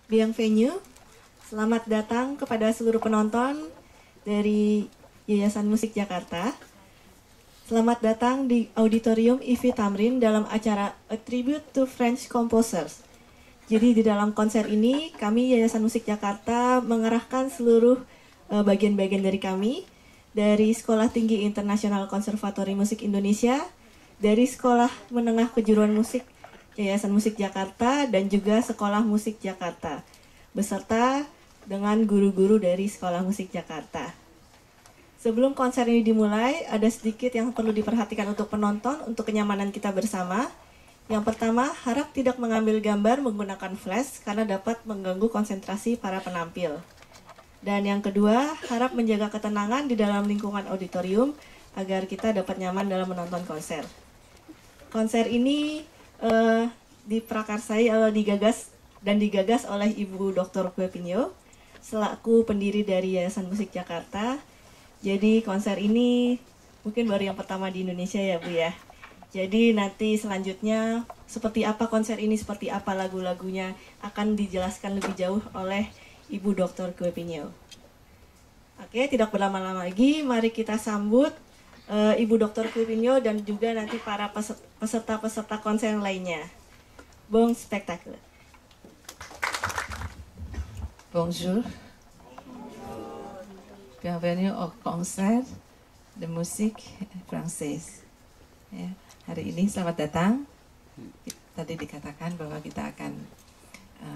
Bienvenue. Selamat datang kepada seluruh penonton dari Yayasan Musik Jakarta. Selamat datang di Auditorium IV Tamrin dalam acara A Tribute to French Composers. Jadi di dalam konser ini, kami Yayasan Musik Jakarta mengerahkan seluruh bagian-bagian dari kami, dari Sekolah Tinggi Internasional Konservatori Musik Indonesia, dari Sekolah Menengah Kejuruan Musik Yayasan Musik Jakarta, dan juga Sekolah Musik Jakarta, beserta dengan guru-guru dari Sekolah Musik Jakarta. Sebelum konser ini dimulai, ada sedikit yang perlu diperhatikan untuk penonton, untuk kenyamanan kita bersama. Yang pertama, harap tidak mengambil gambar menggunakan flash, karena dapat mengganggu konsentrasi para penampil. Dan yang kedua, harap menjaga ketenangan di dalam lingkungan auditorium, agar kita dapat nyaman dalam menonton konser. Konser ini diprakarsai atau digagas oleh Ibu Dr. Kue Pinyo selaku pendiri dari Yayasan Musik Jakarta. Jadi konser ini mungkin baru yang pertama di Indonesia ya Bu ya. Jadi nanti selanjutnya seperti apa konser ini, seperti apa lagu-lagunya akan dijelaskan lebih jauh oleh Ibu Dr. Kue Pinyo. Oke, tidak berlama-lama lagi, mari kita sambut Ibu Dr. Kue Pinyo dan juga nanti para peserta-peserta konser lainnya. Bon spectacle. Bonjour. Bienvenue au concert de musique française. Ya, hari ini selamat datang. Tadi dikatakan bahwa kita akan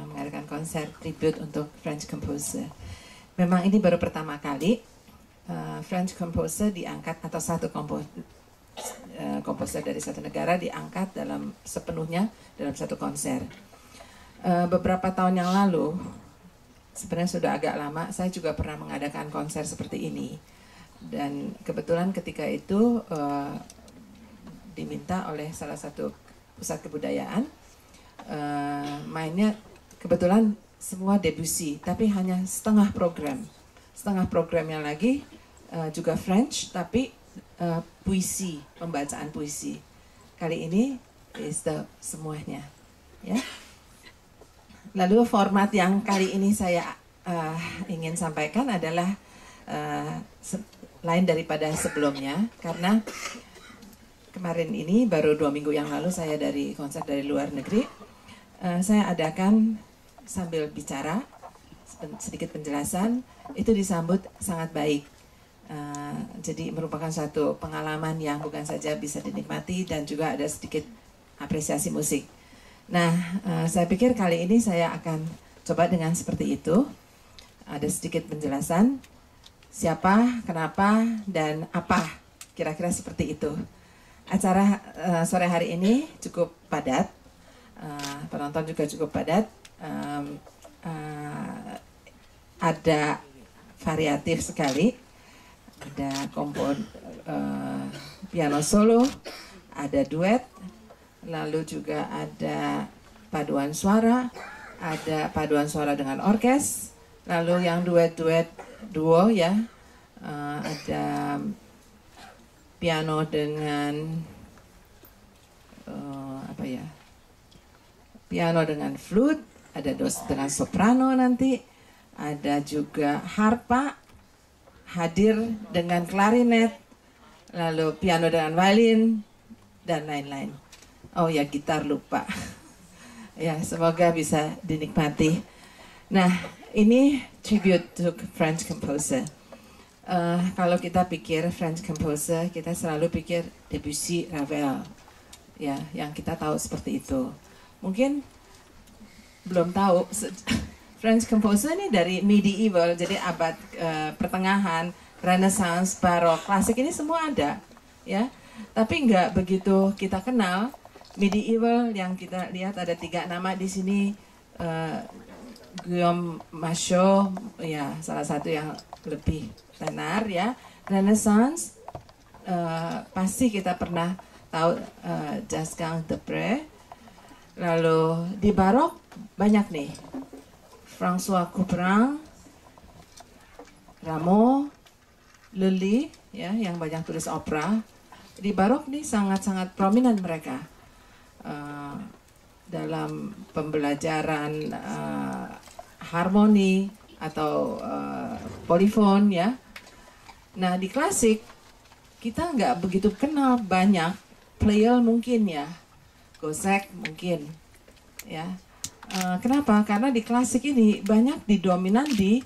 mengadakan konser tribute untuk French composer. Memang ini baru pertama kali French composer diangkat, atau satu komposer dari satu negara diangkat dalam sepenuhnya dalam satu konser. Beberapa tahun yang lalu, sebenarnya sudah agak lama, saya juga pernah mengadakan konser seperti ini. Dan kebetulan ketika itu diminta oleh salah satu pusat kebudayaan, mainnya kebetulan semua Debussy, tapi hanya setengah program. Setengah programnya lagi juga French, tapi puisi, pembacaan puisi. Kali ini semuanya, ya. Lalu format yang kali ini saya ingin sampaikan adalah lain daripada sebelumnya, karena kemarin ini baru 2 minggu yang lalu saya dari konser dari luar negeri. Saya adakan sambil bicara, sedikit penjelasan, itu disambut sangat baik. Jadi merupakan suatu pengalaman yang bukan saja bisa dinikmati dan juga ada sedikit apresiasi musik. Nah, saya pikir kali ini saya akan coba dengan seperti itu. Ada sedikit penjelasan siapa, kenapa, dan apa, kira-kira seperti itu. Acara sore hari ini cukup padat, penonton juga cukup padat. Ada variatif sekali, ada piano solo, ada duet, lalu juga ada paduan suara, ada paduan suara dengan orkes, lalu yang duet-duet duo ya, ada piano dengan piano dengan flute, ada dengan soprano nanti, ada juga harpa hadir dengan klarinet, lalu piano dengan violin, dan lain-lain. Oh ya, gitar lupa. Ya, semoga bisa dinikmati. Nah, ini tribute to French composer. Kalau kita pikir French composer, kita selalu pikir Debussy, Ravel, ya, yang kita tahu seperti itu. Mungkin belum tahu. French composer ini dari medieval, jadi abad pertengahan, Renaissance, Barok, klasik ini semua ada, ya. Tapi nggak begitu kita kenal. Medieval yang kita lihat ada 3 nama di sini, Guillaume Machaut, ya salah satu yang lebih tenar ya. Renaissance pasti kita pernah tahu Jacques Depre. Lalu di Barok banyak nih. François Couperin, Rameau, Lully, ya, yang banyak tulis opera. Di Barok nih sangat-sangat prominent mereka dalam pembelajaran harmoni atau polifon ya. Nah di klasik kita nggak begitu kenal banyak Pleyel mungkin ya, Gozek mungkin ya. Kenapa? Karena di klasik ini banyak didominan di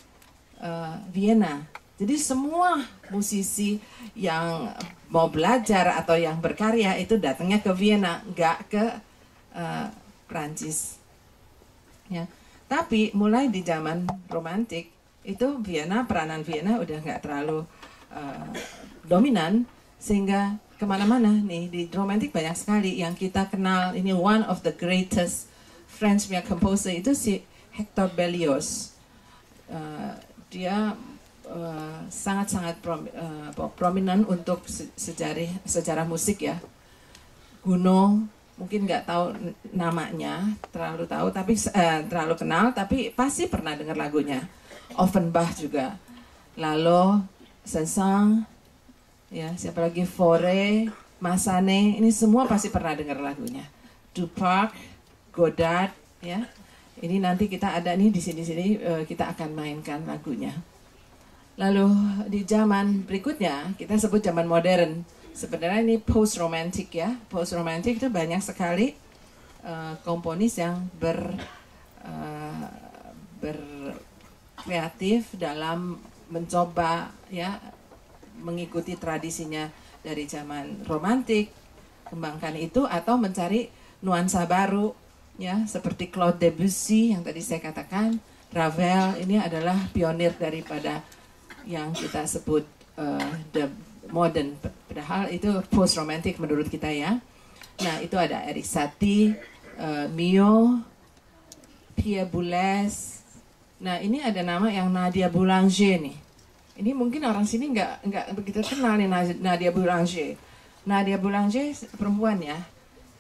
Vienna. Jadi semua musisi yang mau belajar atau yang berkarya itu datangnya ke Vienna, nggak ke Prancis. Ya. Tapi mulai di zaman romantik itu peranan Vienna udah nggak terlalu dominan, sehingga kemana-mana nih di romantik banyak sekali yang kita kenal. Ini one of the greatest French composer itu si Hector Berlioz. Dia sangat-sangat prominent untuk sejarah musik ya. Gounod mungkin nggak tahu namanya, terlalu kenal, tapi pasti pernah dengar lagunya. Offenbach juga, lalu Saint-Saëns, ya siapa lagi, Fauré, Massenet, ini semua pasti pernah dengar lagunya. Duparc, Godard, ya. Ini nanti kita ada nih di sini kita akan mainkan lagunya. Lalu di zaman berikutnya kita sebut zaman modern. Sebenarnya ini post romantic ya. Post romantic itu banyak sekali komponis yang berkreatif dalam mencoba ya mengikuti tradisinya dari zaman romantik, kembangkan itu atau mencari nuansa baru ya, seperti Claude Debussy yang tadi saya katakan, Ravel ini adalah pionir daripada yang kita sebut the modern, padahal itu post romantic menurut kita ya. Nah itu ada Erik Satie, Mio, Pierre Boulez. Nah ini ada nama yang Nadia Boulanger nih. Ini mungkin orang sini nggak begitu kenal nih Nadia Boulanger. Nadia Boulanger perempuan ya.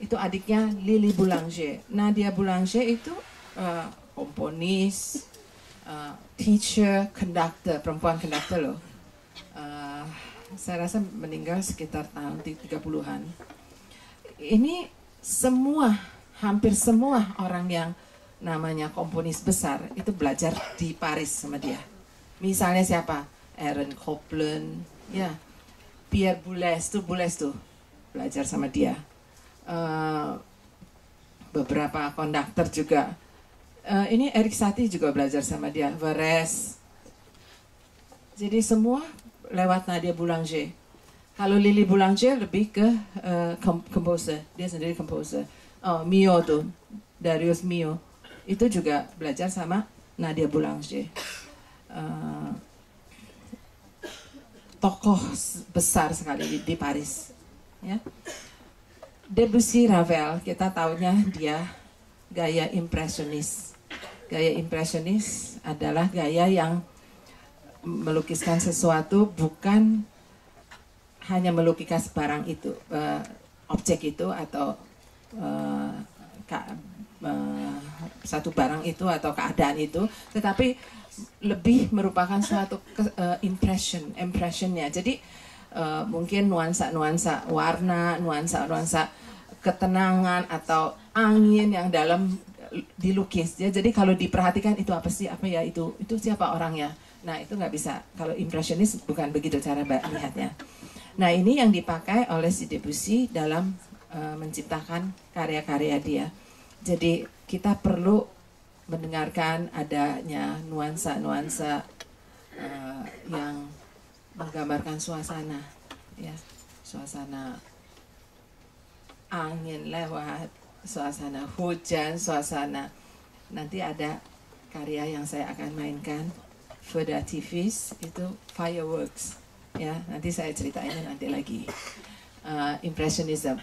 Itu adiknya Lily Boulanger. Nadia Boulanger itu komponis, teacher, conductor, perempuan conductor loh. Saya rasa meninggal sekitar tahun 30-an. Ini hampir semua orang yang namanya komponis besar itu belajar di Paris sama dia. Misalnya siapa? Aaron Copland, ya, Pierre Boulez tuh belajar sama dia. Beberapa konduktor juga. Ini Erik Satie juga belajar sama dia. Varese. Jadi semua lewat Nadia Boulanger. Kalau Lily Boulanger lebih ke composer. Dia sendiri composer. Mio tuh, Darius Mio. Itu juga belajar sama Nadia Boulanger. Tokoh besar sekali di Paris. Ya. Debussy, Ravel, kita taunya dia gaya impresionis. Gaya impresionis adalah gaya yang melukiskan sesuatu bukan hanya melukis barang itu, objek itu atau satu barang itu atau keadaan itu, tetapi lebih merupakan suatu impressionnya. Jadi mungkin nuansa-nuansa warna, nuansa-nuansa ketenangan atau angin yang dalam dilukis. Ya, jadi kalau diperhatikan itu apa sih, apa ya itu siapa orangnya. Nah itu nggak bisa. Kalau impresionis bukan begitu cara melihatnya. Nah ini yang dipakai oleh si Debussy dalam menciptakan karya-karya dia. Jadi kita perlu mendengarkan adanya nuansa-nuansa yang menggambarkan suasana, ya, suasana angin lewat, suasana hujan, suasana. Nanti ada karya yang saya akan mainkan, Fedativis, itu fireworks, ya. Nanti saya ceritainnya nanti lagi. Impressionism.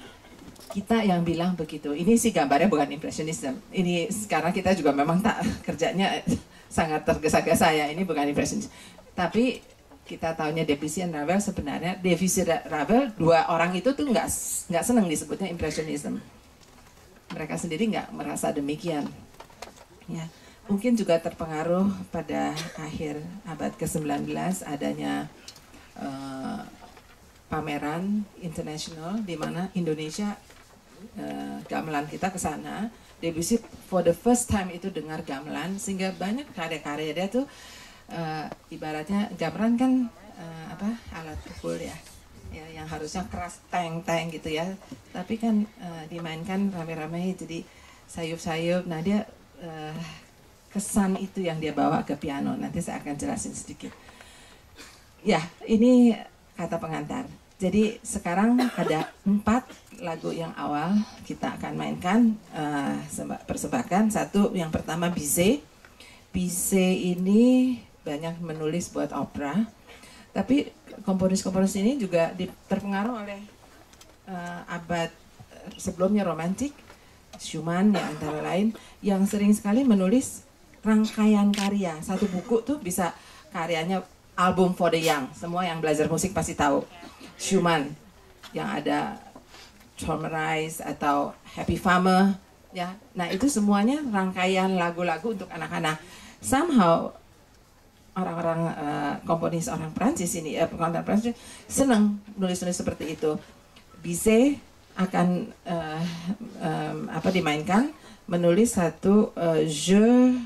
Kita yang bilang begitu. Ini sih gambarnya bukan impressionism. Ini sekarang kita juga memang tak kerjanya sangat tergesa-gesa ya. Ini bukan impressionism. Tapi kita tahunya Debussy dan Ravel, sebenarnya Debussy dan Ravel, dua orang itu tuh nggak senang disebutnya impressionism. Mereka sendiri nggak merasa demikian. Ya, mungkin juga terpengaruh pada akhir abad ke-19 adanya pameran internasional di mana Indonesia gamelan kita ke sana. Debussy for the first time itu dengar gamelan, sehingga banyak karya-karya dia tuh ibaratnya gamelan kan alat pukul ya, yang harusnya keras teng-teng gitu ya, tapi kan dimainkan rame-rame jadi sayup-sayup. Nah dia kesan itu yang dia bawa ke piano. Nanti saya akan jelasin sedikit. Ya, ini kata pengantar. Jadi sekarang ada 4 lagu yang awal kita akan mainkan, persembahkan. Satu, yang pertama Bizet. Bizet ini banyak menulis buat opera, tapi komponis-komponis ini juga terpengaruh oleh abad sebelumnya romantik. Schumann ya antara lain, yang sering sekali menulis rangkaian karya. Satu buku tuh bisa karyanya album for the young. Semua yang belajar musik pasti tahu. Schumann yang ada Traumerreise atau Happy Farmer ya. Nah, itu semuanya rangkaian lagu-lagu untuk anak-anak. Somehow orang-orang komponis orang Prancis ini pengantar Prancis senang nulis-nulis seperti itu. Bizet akan dimainkan, menulis satu jeu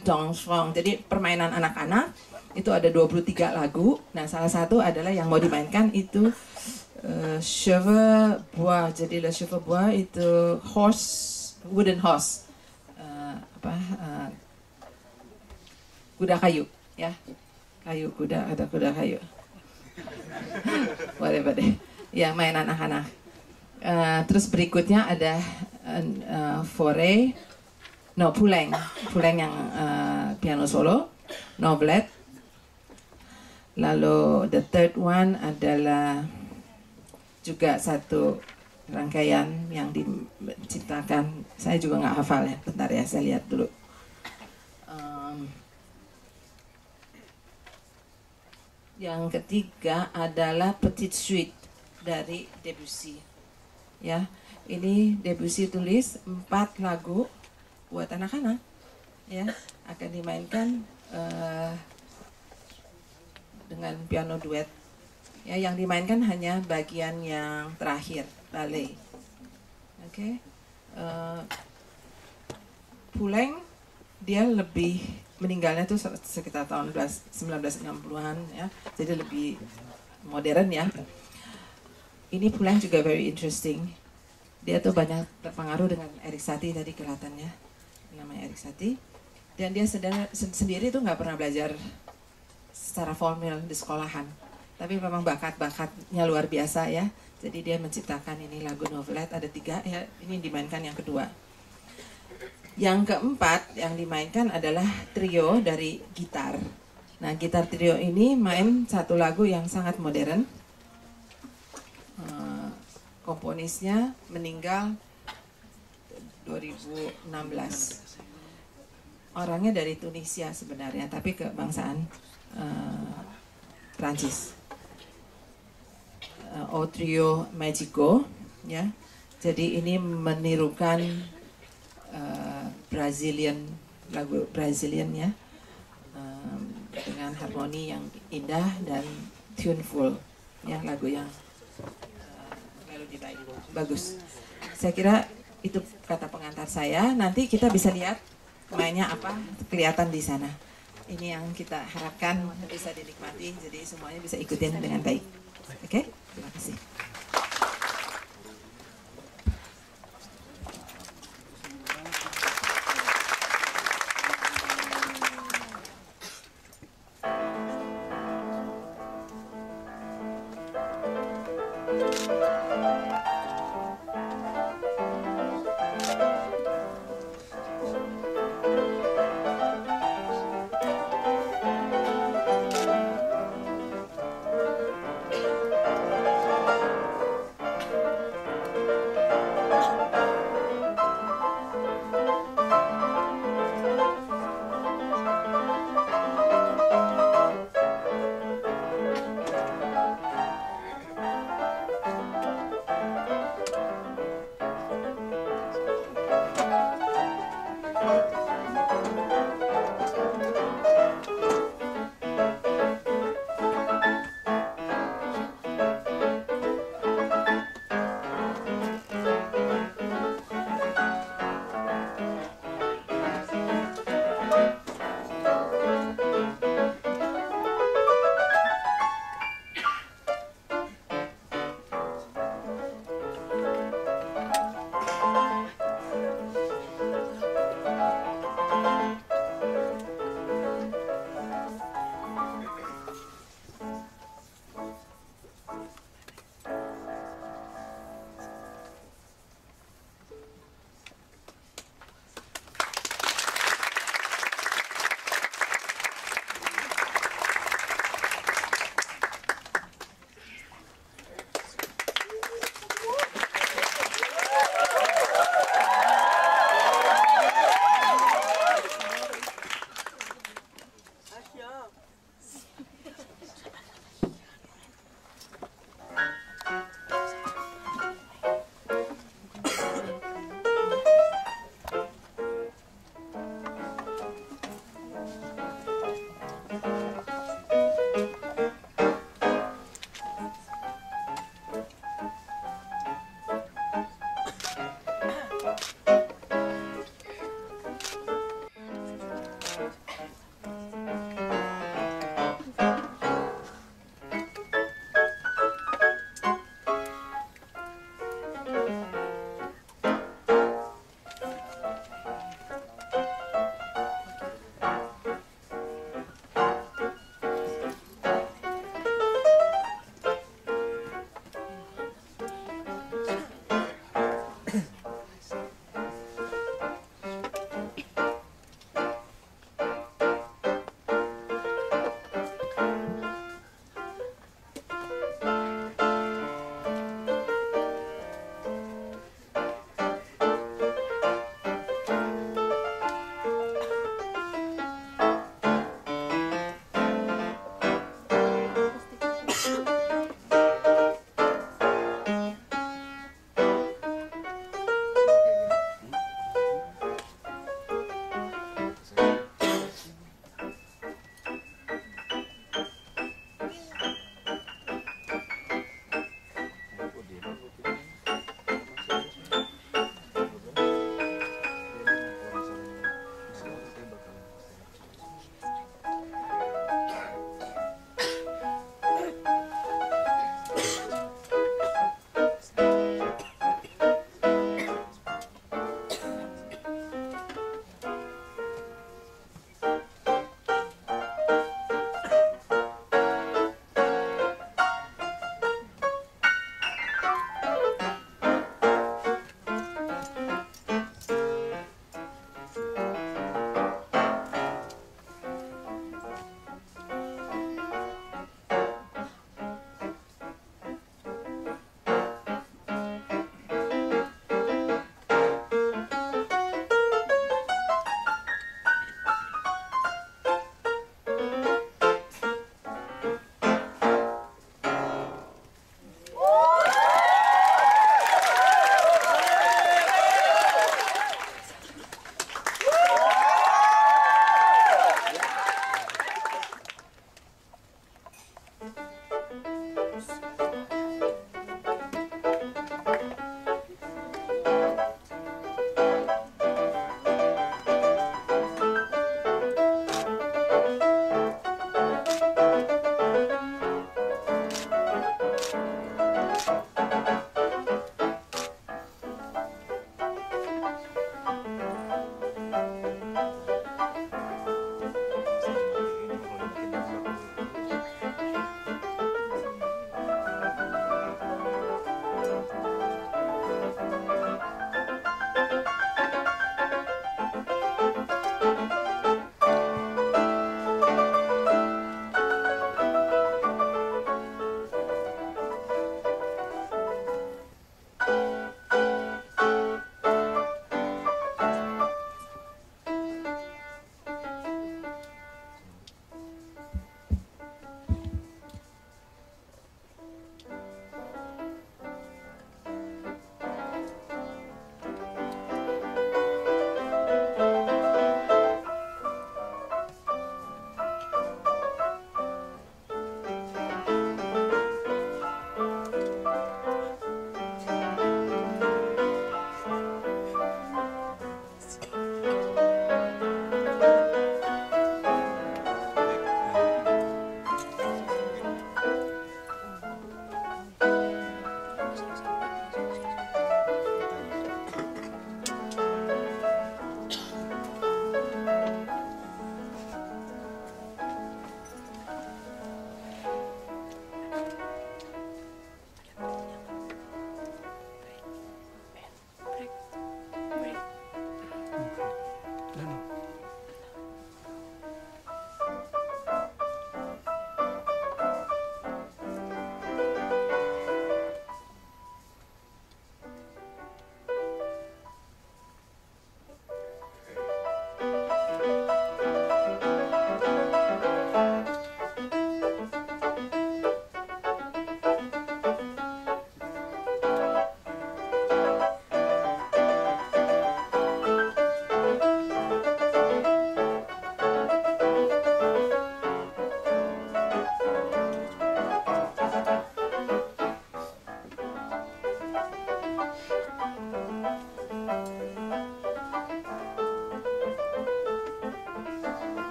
d'enfant. Jadi permainan anak-anak. Itu ada 23 lagu. Nah, salah satu adalah yang mau dimainkan itu Chevaux Bois. Jadi le Chevaux Bois itu wooden horse. Kuda kayu, ya. Kayu kuda, ada kuda kayu. Whatever deh. Ya, mainan anak-anak. Terus berikutnya ada Poulenc yang piano solo, Novelette. Lalu the third one adalah juga satu rangkaian yang diciptakan, saya juga nggak hafal ya, bentar ya saya lihat dulu. Yang ketiga adalah Petite Suite dari Debussy. Ya, ini Debussy tulis 4 lagu buat anak-anak, ya, akan dimainkan dengan piano duet. Ya, yang dimainkan hanya bagian yang terakhir, ballet. Oke. Poulenc dia lebih meninggalnya tuh sekitar tahun 1960-an ya. Jadi lebih modern ya. Ini Poulenc juga very interesting. Dia tuh banyak terpengaruh dengan Erik Satie tadi kelihatannya. Namanya Erik Satie. Dan dia sendiri tuh nggak pernah belajar secara formal di sekolahan, tapi memang bakatnya luar biasa ya. Jadi dia menciptakan ini lagu Novelette, ada 3 ya, ini dimainkan yang kedua. Yang keempat yang dimainkan adalah trio dari gitar. Nah, gitar trio ini main satu lagu yang sangat modern. Komponisnya meninggal 2016. Orangnya dari Tunisia sebenarnya, tapi kebangsaan Prancis. Trio Magico ya. Jadi ini menirukan lagu Brazilian ya, dengan harmoni yang indah dan tuneful ya, lagu yang melodi bagus. Saya kira itu kata pengantar saya. Nanti kita bisa lihat mainnya apa, kelihatan di sana. Ini yang kita harapkan bisa dinikmati, jadi semuanya bisa ikutin dengan baik. Oke, terima kasih.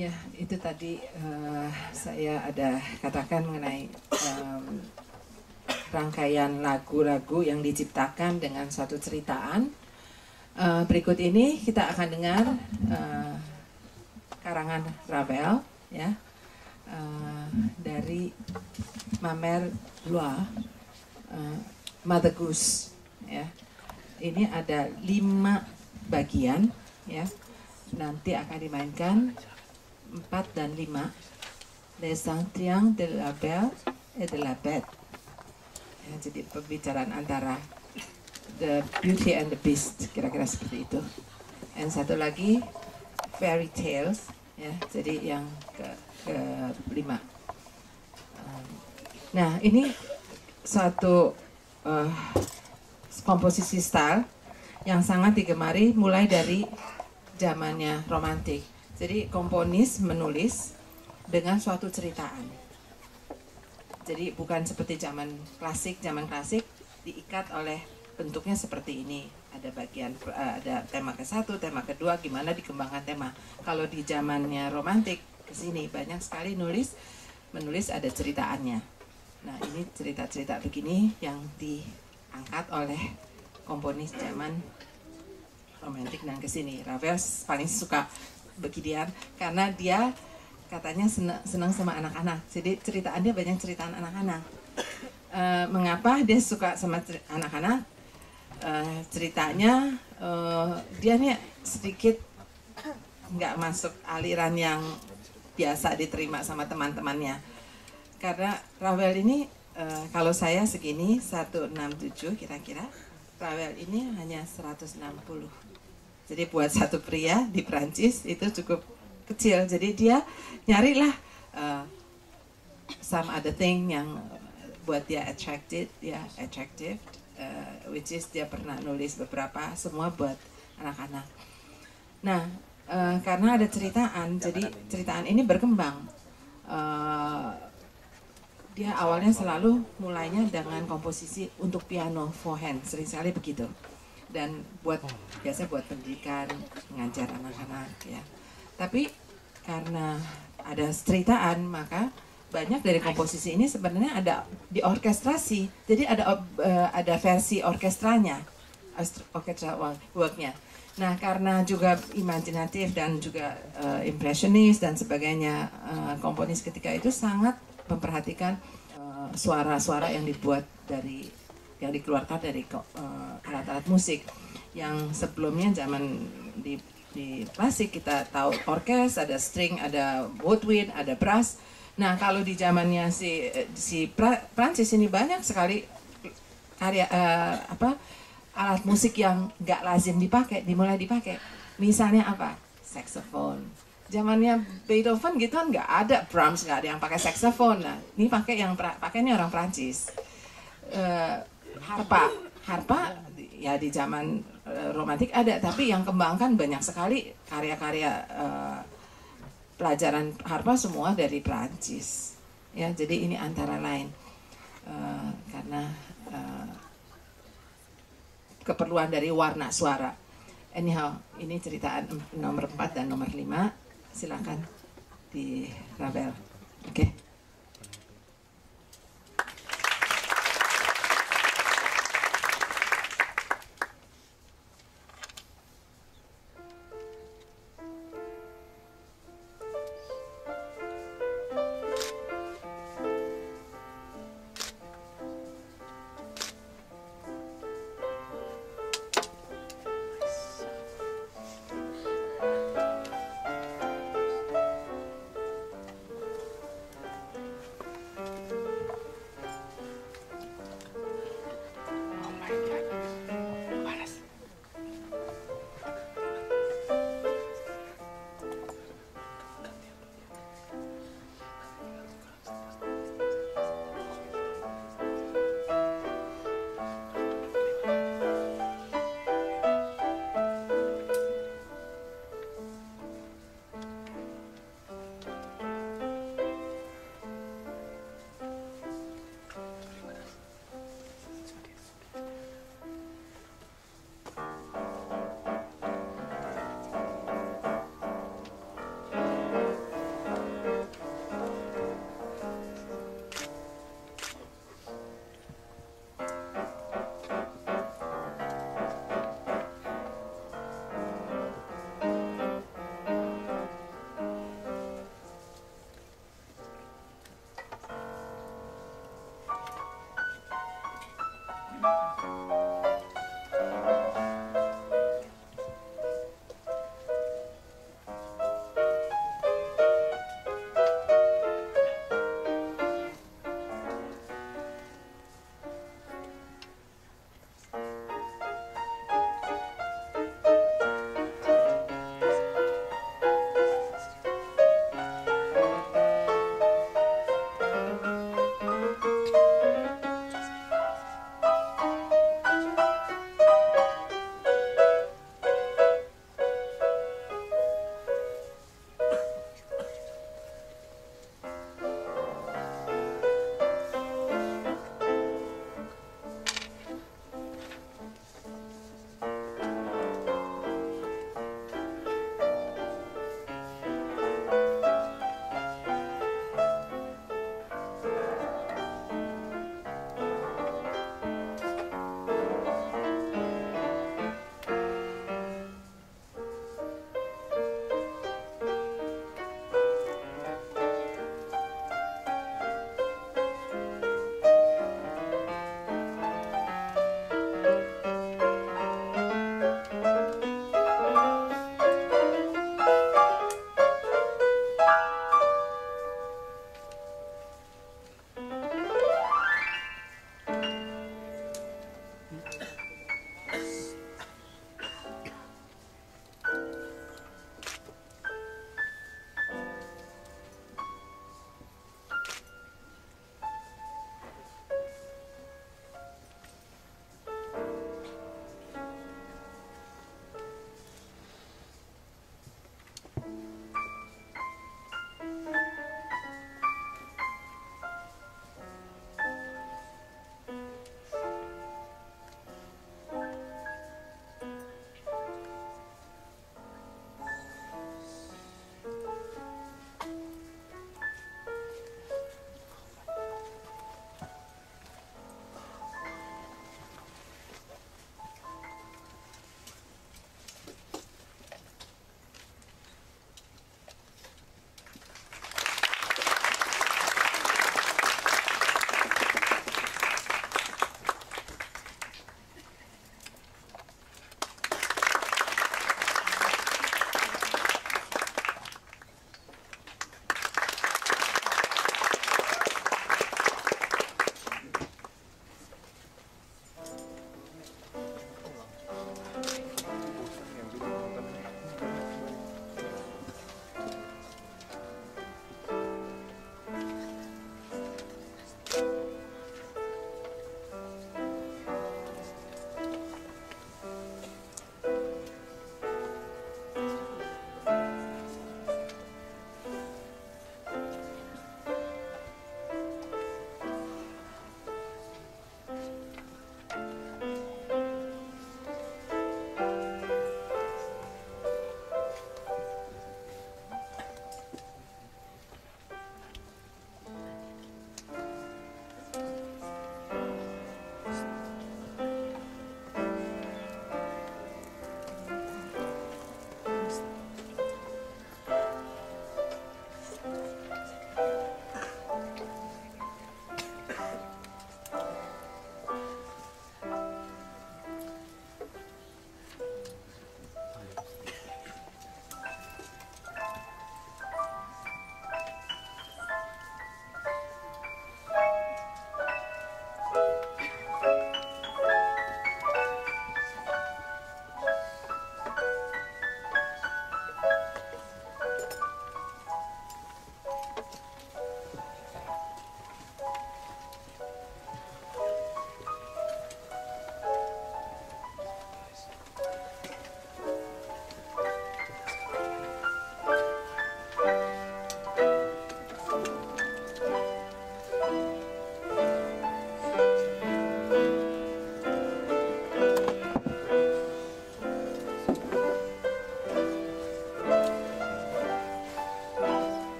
Ya, itu tadi saya ada katakan mengenai rangkaian lagu-lagu yang diciptakan dengan suatu ceritaan. Berikut ini kita akan dengar karangan Ravel, ya, dari Mamer Loire, Mother Goose, ya. Ini ada 5 bagian, ya. Nanti akan dimainkan 4 dan 5. Les Intrigues de la Belle et de la Bête. Ya, jadi pembicaraan antara The Beauty and the Beast, kira-kira seperti itu. Dan satu lagi Fairy Tales, ya. Jadi yang ke-5. Nah, ini suatu komposisi style yang sangat digemari mulai dari zamannya romantik. Jadi komponis menulis dengan suatu ceritaan. Jadi bukan seperti zaman klasik diikat oleh bentuknya seperti ini. Ada bagian, ada tema ke-1, tema kedua, gimana dikembangkan tema. Kalau di zamannya romantik ke sini banyak sekali menulis ada ceritaannya. Nah, ini cerita-cerita begini yang diangkat oleh komponis zaman romantik dan kesini. Ravel paling suka beginian karena dia katanya senang sama anak-anak. Jadi ceritaannya banyak ceritaan anak-anak. Mengapa dia suka sama anak-anak? Ceritanya dia nih sedikit nggak masuk aliran yang biasa diterima sama teman-temannya. Karena Ravel ini kalau saya segini 167 kira-kira, Ravel ini hanya 160. Jadi buat satu pria di Prancis itu cukup kecil. Jadi dia nyarilah some other thing yang buat dia attractive, which is dia pernah nulis beberapa, semua buat anak-anak. Nah, karena ada ceritaan, jadi ceritaan ini berkembang. Dia awalnya selalu mulainya dengan komposisi untuk piano for hand, sering sekali begitu. Dan biasanya buat pendidikan, mengajar anak-anak, ya. Tapi karena ada ceritaan, maka banyak dari komposisi ini sebenarnya ada diorkestrasi. Jadi ada versi orkestranya, orkestra worknya. Nah, karena juga imajinatif dan juga impresionis dan sebagainya, komponis ketika itu sangat memperhatikan suara-suara yang yang dikeluarkan dari alat-alat musik yang sebelumnya zaman di klasik kita tahu orkes, ada string, ada woodwind, ada brass. Nah, kalau di zamannya si Prancis ini banyak sekali karya alat musik yang nggak lazim dimulai dipakai. Misalnya apa? Saxophone. Zamannya Beethoven gitu kan nggak ada, Brahms nggak ada yang pakai saxophone. Nah, ini pakainya orang Prancis. Harpa ya di zaman romantik ada, tapi yang kembangkan banyak sekali karya-karya pelajaran harpa semua dari Prancis. Ya, jadi ini antara lain karena keperluan dari warna suara. Anyhow, ini ceritaan nomor 4 dan nomor 5. Silakan di Ravel. Oke.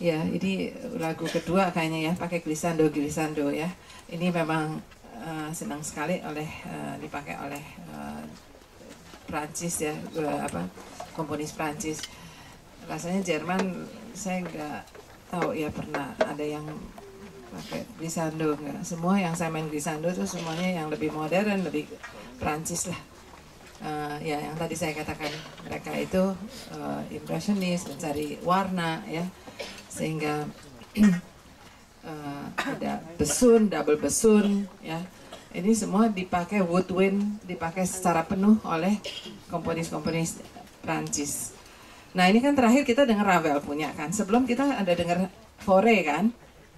Ya, ini lagu kedua kayaknya ya, pakai glissando ya. Ini memang senang sekali dipakai oleh Prancis ya, komponis Prancis. Rasanya Jerman saya nggak tahu ya, pernah ada yang pakai glissando nggak. Semua yang saya main glissando itu semuanya yang lebih modern, lebih Prancis lah. Ya yang tadi saya katakan, mereka itu impresionis, mencari warna ya, sehingga ada besun, double besun ya. Ini semua dipakai woodwind, dipakai secara penuh oleh komponis-komponis Prancis. Nah ini kan terakhir kita dengar Ravel punya kan. Sebelum kita ada dengar Fauré kan,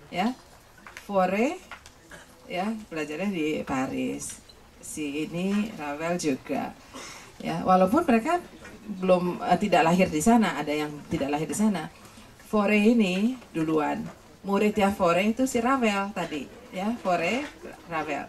ya Fauré ya, belajarnya di Paris. Si ini Ravel juga ya, walaupun mereka belum tidak lahir di sana, ada yang tidak lahir di sana. Fauré ini duluan, muridnya Fauré itu si Ravel tadi ya, Fauré, Ravel.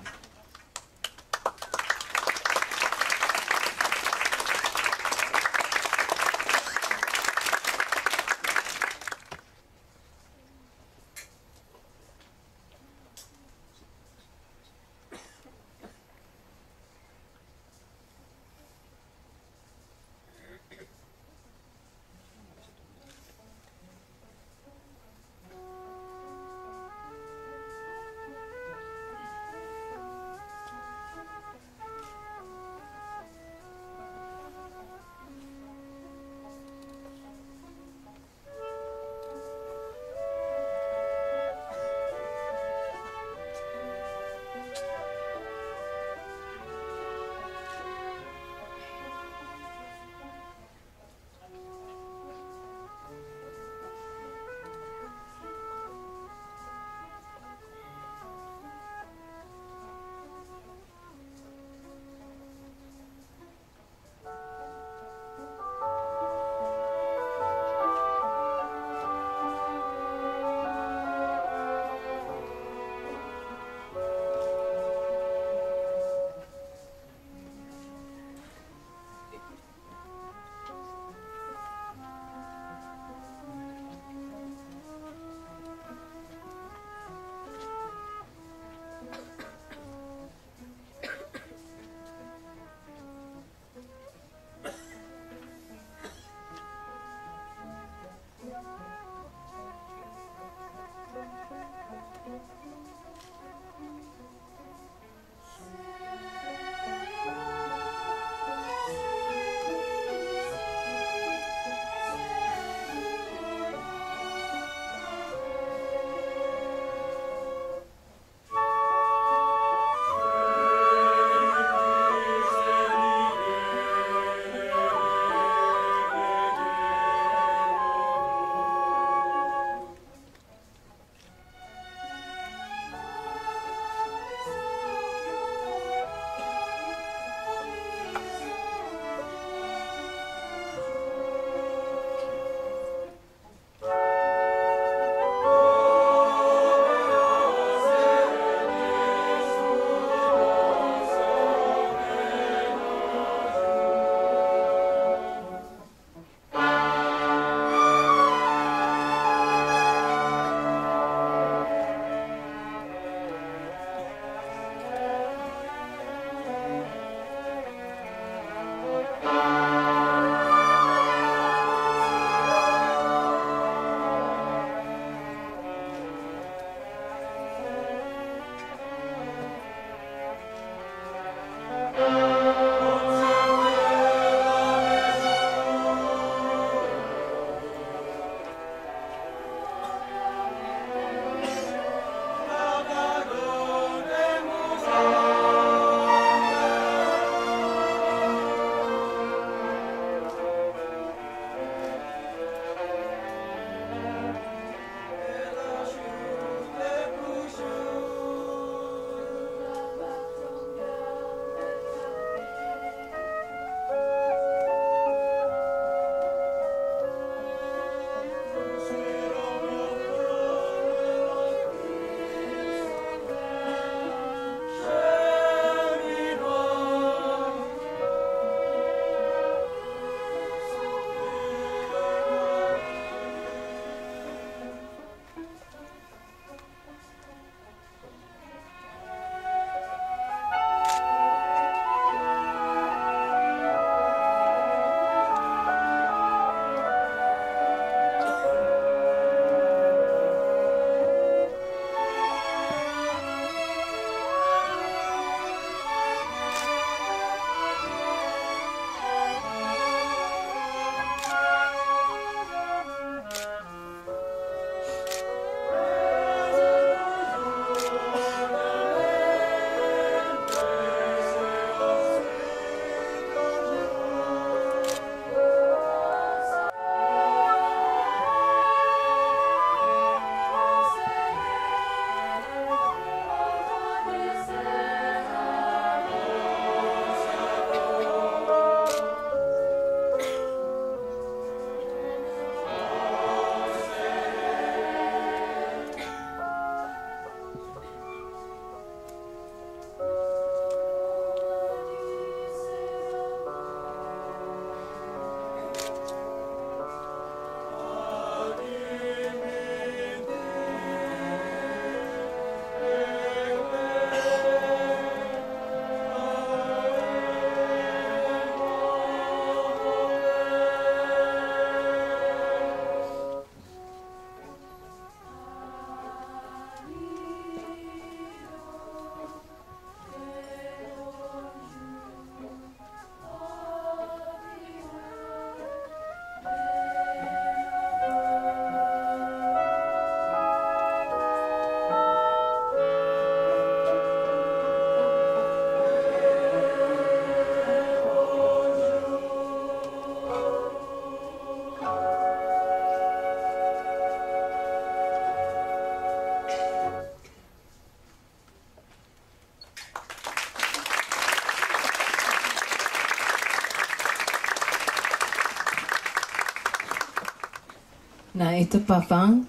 Nah, itu Pavang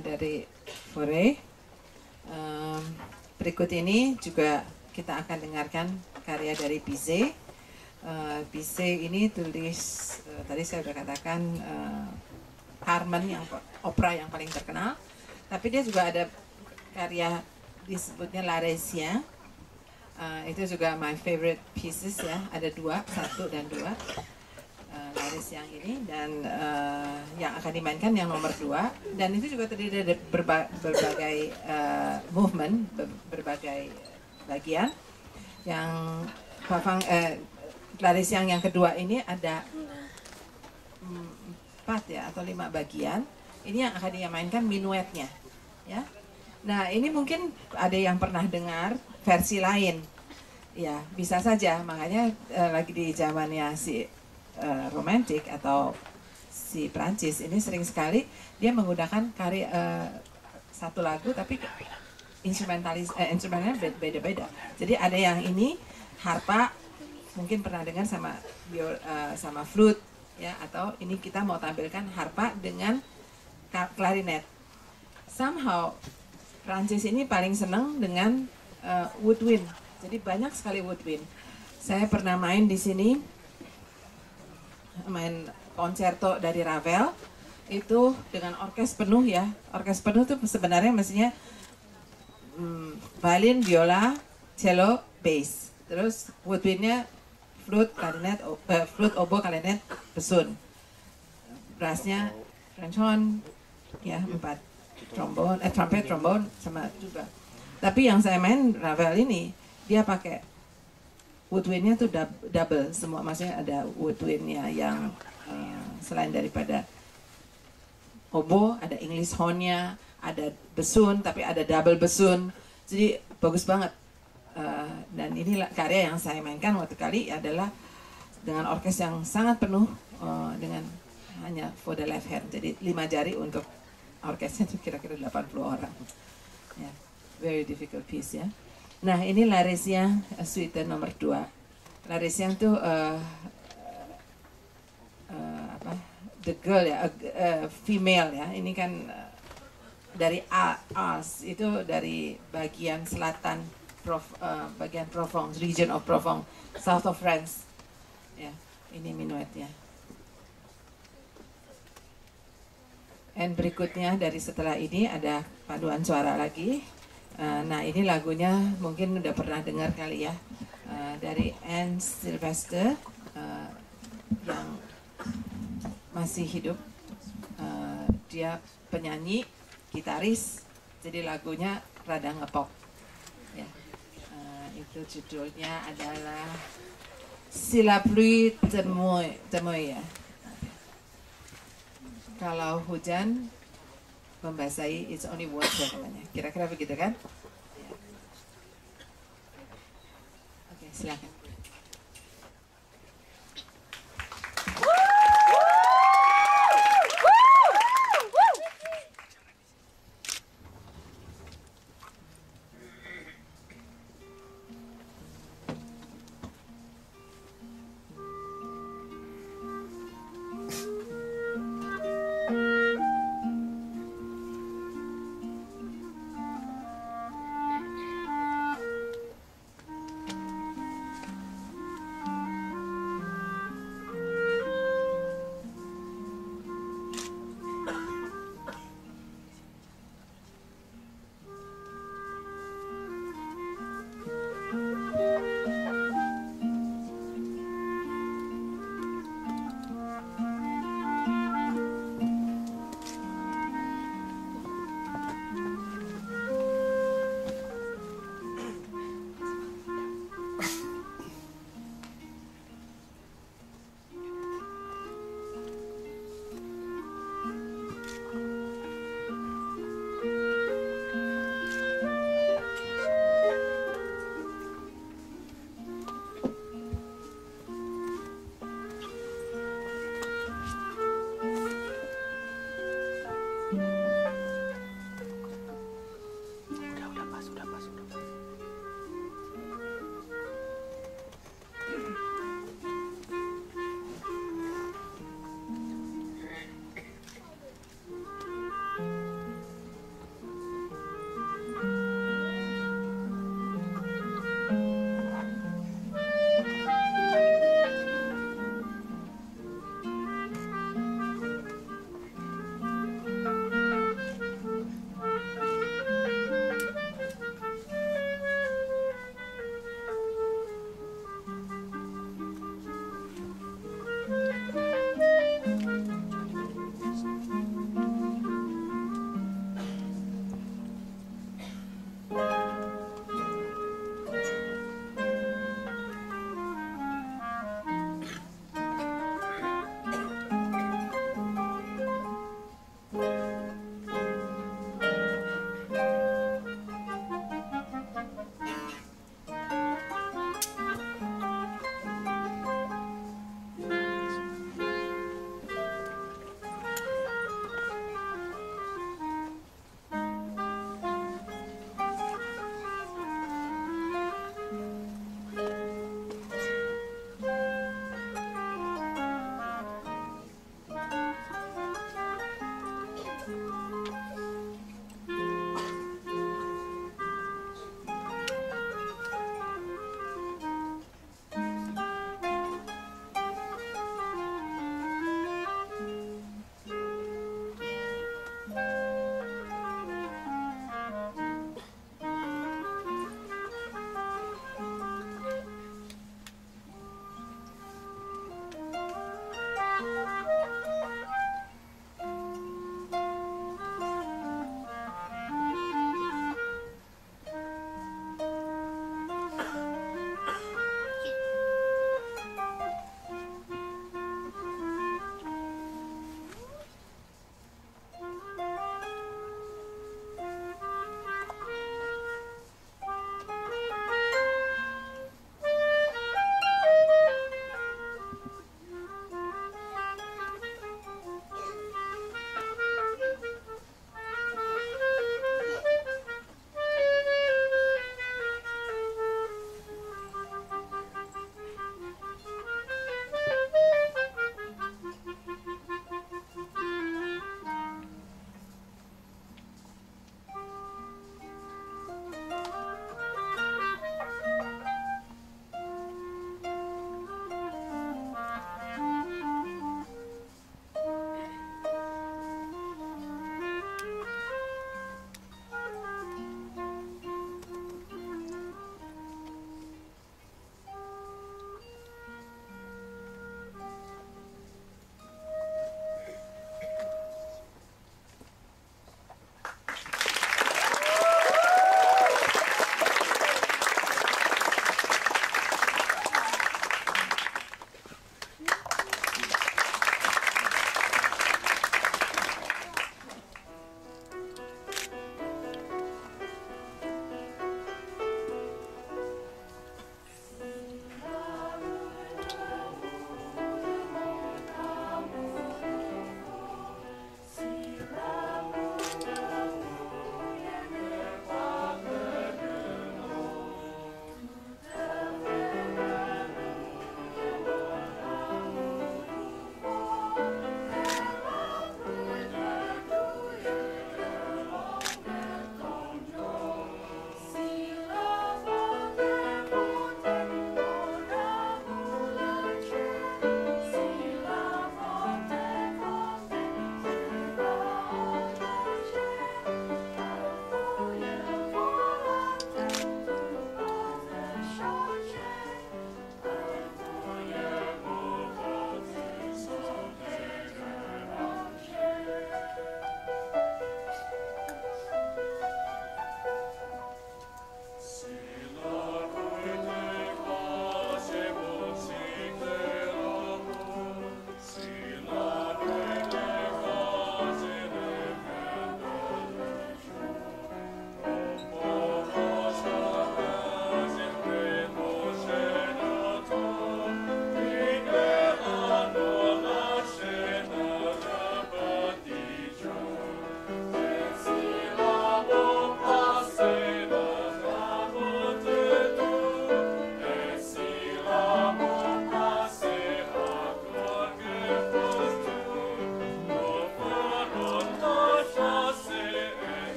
dari Fore. Berikut ini juga kita akan dengarkan karya dari Bizet. Bizet ini tulis, tadi saya sudah katakan, Carmen, yang opera yang paling terkenal. Tapi dia juga ada karya disebutnya L'Arlésienne. Itu juga my favorite pieces ya. Ada dua, 1 dan 2. Laris yang ini dan yang akan dimainkan yang nomor 2, dan itu juga terdiri dari berbagai movement, berbagai bagian. Yang Laris yang kedua ini ada 4 ya atau 5 bagian. Ini yang akan dimainkan minuetnya ya. Nah, ini mungkin ada yang pernah dengar versi lain ya, bisa saja, makanya lagi di zamannya si romantik atau si Prancis ini sering sekali dia menggunakan satu lagu tapi instrumennya beda-beda. Jadi ada yang ini harpa, mungkin pernah dengar sama sama flute ya, atau ini kita mau tampilkan harpa dengan klarinet. Somehow Prancis ini paling senang dengan woodwind. Jadi banyak sekali woodwind. Saya pernah main di sini, main konserto dari Ravel itu dengan orkes penuh ya. Orkes penuh itu sebenarnya mestinya violin, viola, cello, bass. Terus woodwindnya flute, klarinet, flute, oboe, klarinet, bassoon. Brassnya French horn ya, 4 trombon, trumpet, trombon sama juga. Tapi yang saya main Ravel ini dia pakai woodwindnya tuh double semua, maksudnya ada woodwindnya yang selain daripada oboe, ada English hornnya, ada bassoon, tapi ada double bassoon, jadi bagus banget. Dan ini karya yang saya mainkan waktu kali adalah dengan orkes yang sangat penuh, dengan hanya for the left hand, jadi 5 jari untuk orkesnya itu kira-kira 80 orang. Ya, very difficult piece ya. Nah, ini L'Arlésienne suite nomor 2. L'Arlésienne tuh the girl ya, female ya. Ini kan dari Ars, itu dari bagian selatan bagian Provence, region of Provence, south of France. Ya, ini minuetnya. Dan berikutnya dari setelah ini ada paduan suara lagi. Nah, ini lagunya mungkin udah pernah dengar kali ya, dari Anne Sylvester yang masih hidup. Dia penyanyi, gitaris, jadi lagunya rada ngepop ya. Itu judulnya adalah Si la pluie temouille ya. Kalau hujan membasahi, it's only water namanya. Kira-kira begitu kan? Oke, silakan.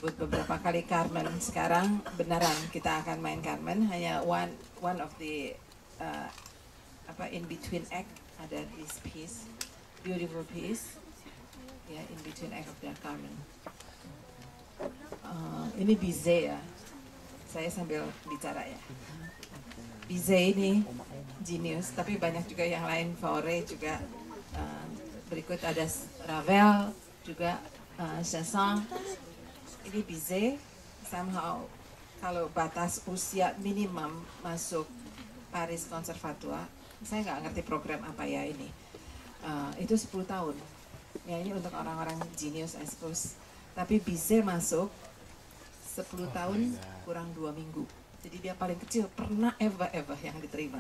disebut beberapa kali Carmen. Sekarang beneran kita akan main Carmen. Hanya one of the in between act ada this piece, beautiful piece, ya in between act of the Carmen. Ini Bizet ya. Saya sambil bicara ya. Bizet ini genius, tapi banyak juga yang lain, Fauré juga. Berikut ada Ravel juga, Chassin. Ini Bizet. Somehow kalau batas usia minimum masuk Paris Conservatoire, saya nggak ngerti program apa ya ini. Itu 10 tahun. Ya ini untuk orang-orang genius, I suppose. Tapi Bizet masuk 10 tahun kurang 2 minggu. Jadi dia paling kecil pernah ever yang diterima.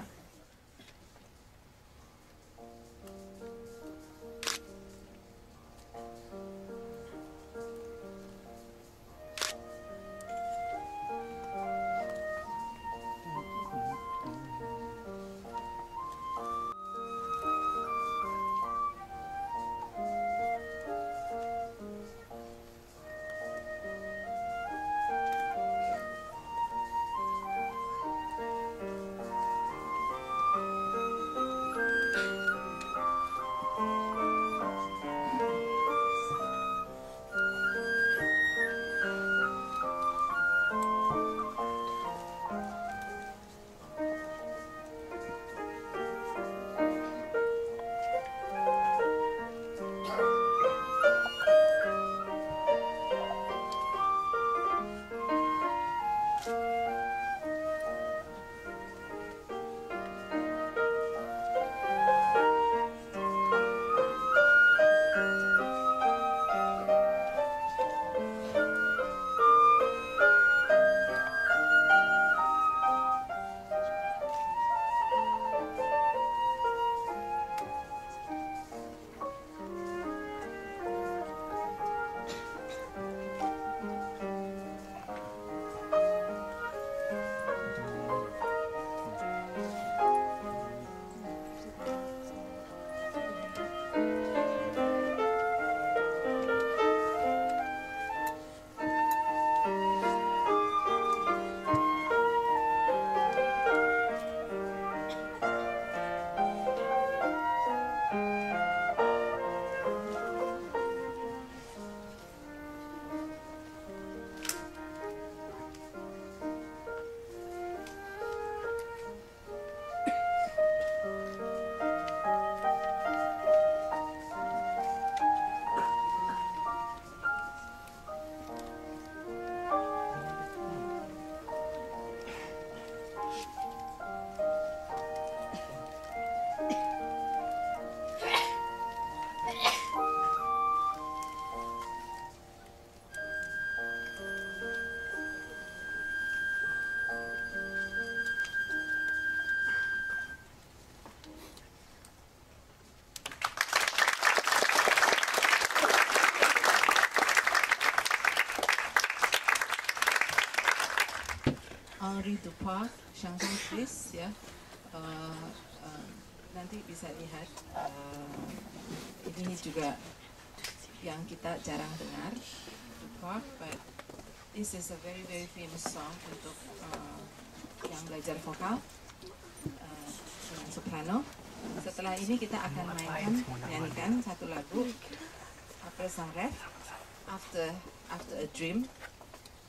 Henri Dupart, Chanson Triste ya. Nanti bisa lihat ini juga yang kita jarang dengar, Dupart, but this is a very famous song untuk yang belajar vokal dengan soprano. Setelah ini kita akan nyanyikan satu lagu, Après un rêve, After a Dream,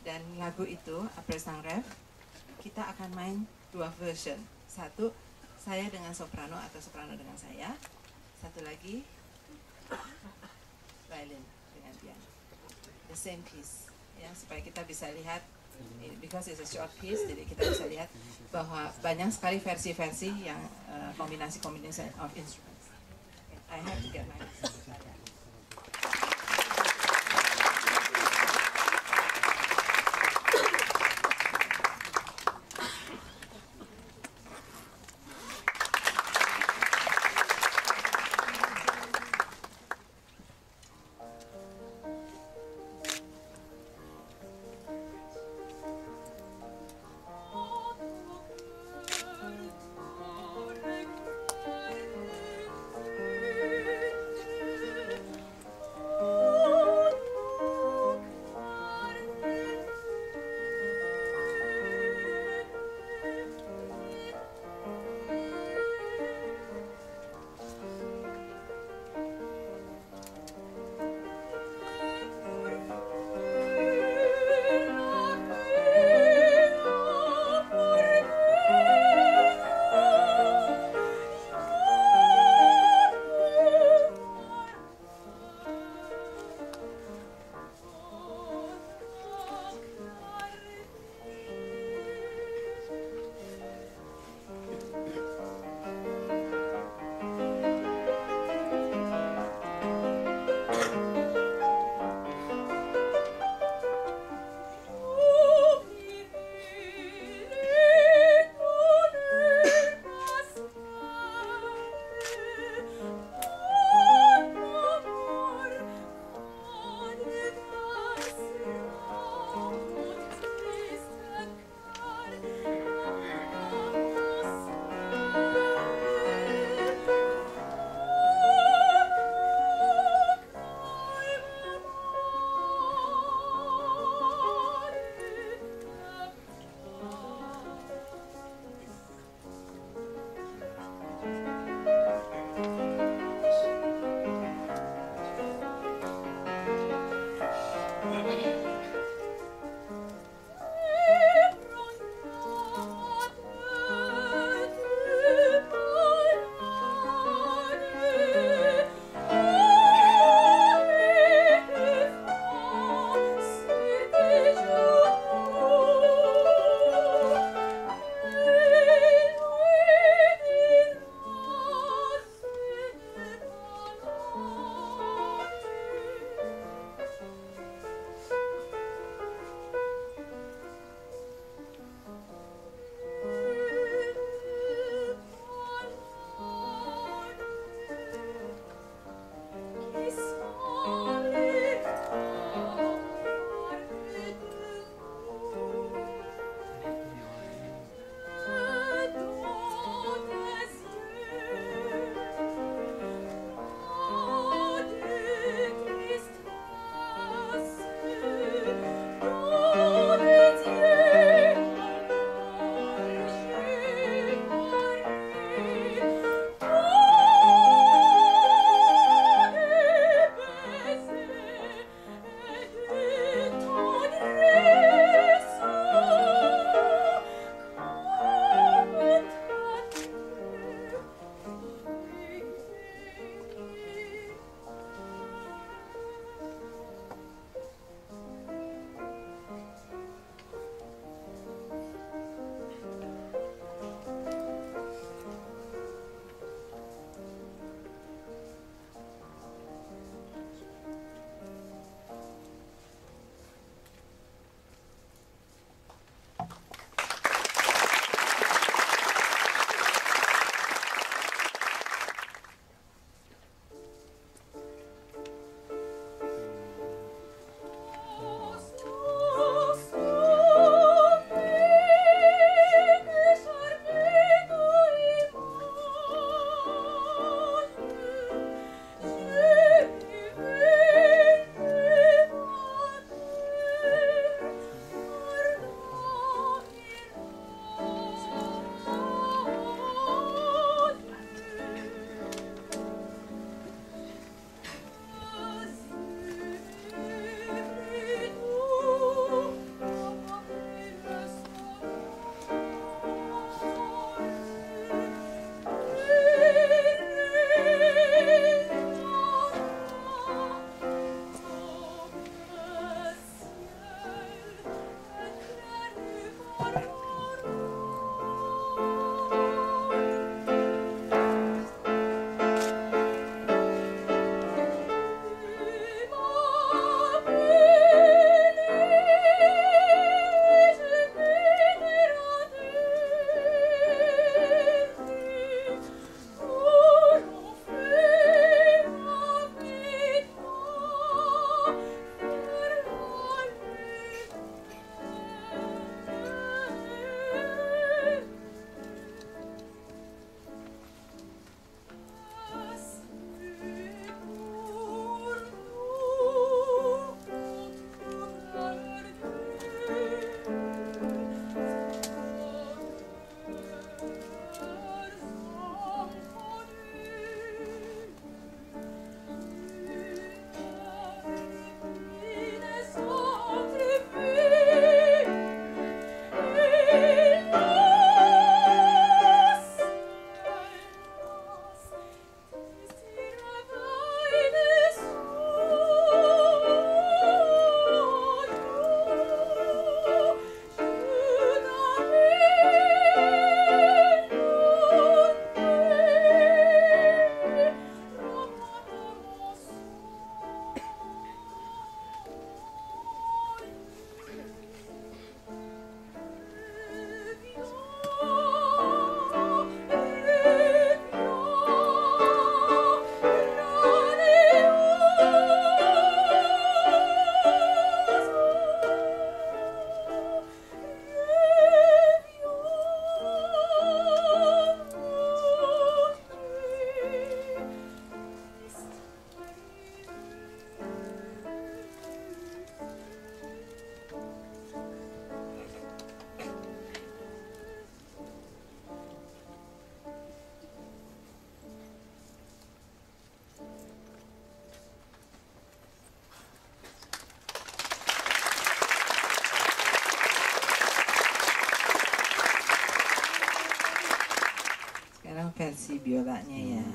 dan lagu itu Après un rêve kita akan main 2 version. Satu saya dengan soprano atau soprano dengan saya, satu lagi violin dengan piano. The same piece, ya, supaya kita bisa lihat, because it's a short piece, jadi kita bisa lihat bahwa banyak sekali versi-versi yang kombinasi-kombinasi of instruments. I have to get my si biolanya ya.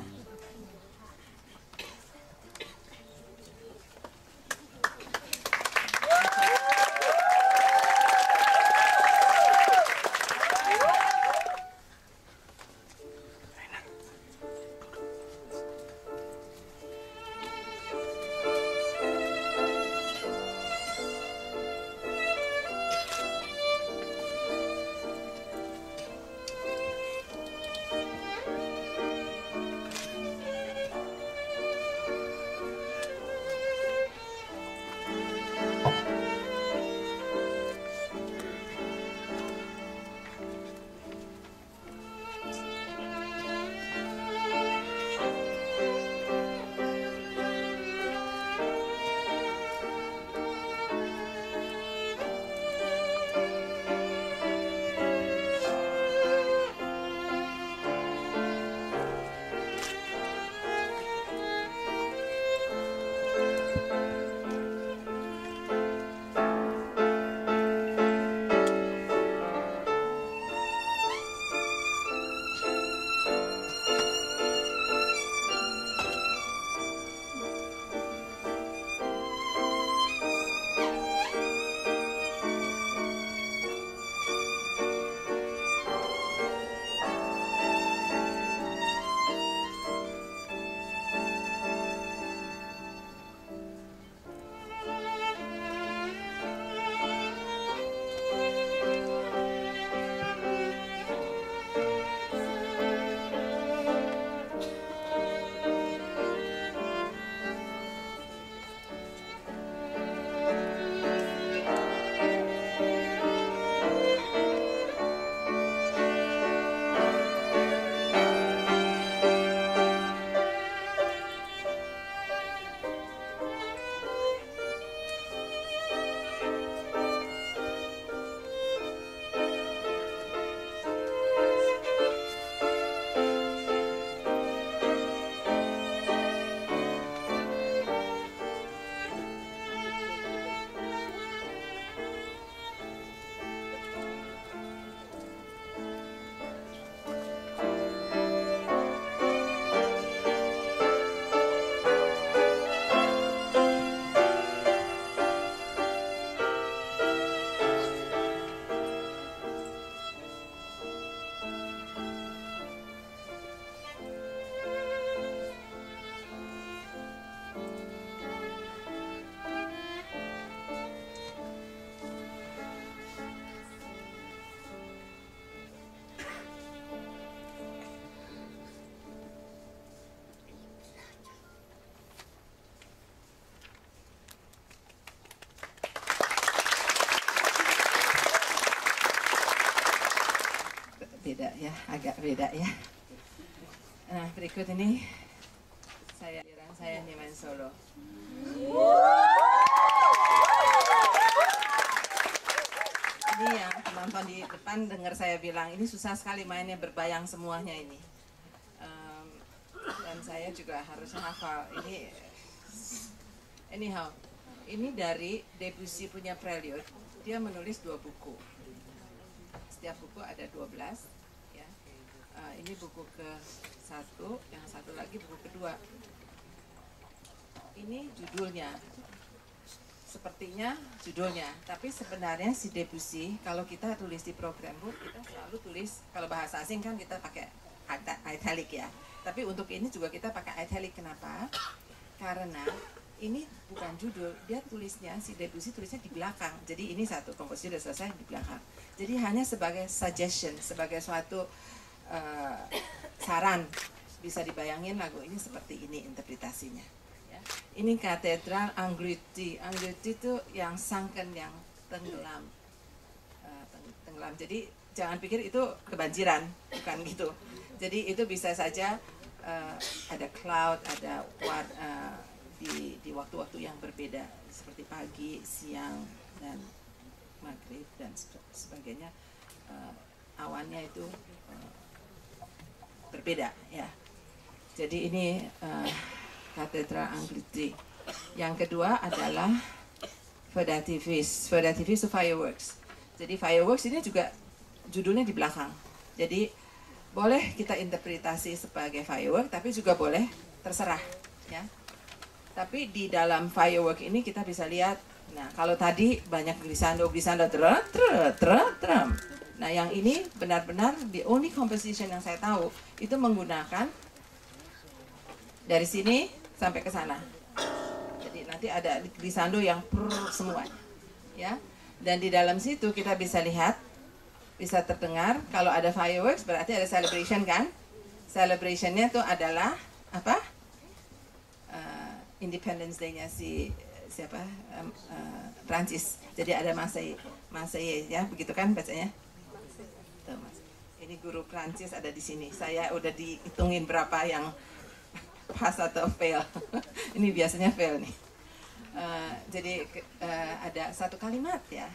Beda ya, agak beda ya. Nah, berikut ini saya nih main solo. Ini yang penonton di depan dengar saya bilang ini susah sekali mainnya, berbayang semuanya ini. Dan saya juga harus hafal ini. Anyhow, ini dari Debussy punya Prelude. Dia menulis 2 buku. Setiap buku ada 12 ya. Ini buku ke-1, yang satu lagi buku kedua. Ini judulnya, sepertinya judulnya, tapi sebenarnya si Debussy kalau kita tulis di program book kita selalu tulis, kalau bahasa asing kan kita pakai italic ya, tapi untuk ini juga kita pakai italic. Kenapa? Karena ini bukan judul, dia tulisnya, si Debussy tulisnya di belakang. Jadi ini satu komposisi sudah selesai di belakang. Jadi hanya sebagai suggestion, sebagai suatu saran, bisa dibayangin lagu ini seperti ini interpretasinya. Ya. Ini katedral Angluti. Angluti itu yang sunken, yang tenggelam. Tenggelam. Jadi jangan pikir itu kebanjiran, bukan gitu. Jadi itu bisa saja ada cloud, ada di waktu-waktu yang berbeda seperti pagi, siang, dan maghrib dan sebagainya, awannya itu berbeda ya. Jadi ini katedral Angluti. Yang kedua adalah Vedativis. Vedativis itu fireworks. Jadi fireworks ini juga judulnya di belakang. Jadi boleh kita interpretasi sebagai firework, tapi juga boleh terserah, ya. Tapi di dalam firework ini kita bisa lihat, nah kalau tadi banyak glissando, drum. Nah yang ini benar-benar the only composition yang saya tahu itu menggunakan dari sini sampai ke sana. Jadi nanti ada glissando yang semuanya, ya. Dan di dalam situ kita bisa lihat, bisa terdengar kalau ada fireworks berarti ada celebration kan? Celebrationnya itu adalah apa? Independence Day-nya siapa? Prancis. Jadi ada Marseillaise ya, begitu kan bacanya? Tuh, Mas. Ini guru Prancis ada di sini. Saya udah dihitungin berapa yang pass atau fail. Ini biasanya fail nih. Jadi ada satu kalimat ya,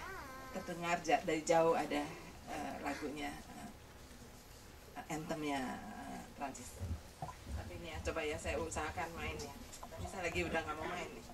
terdengar dari jauh ada lagunya, anthemnya Prancis. Tapi ini ya, coba ya saya usahakan main ya. Bisa lagi udah nggak mau main nih.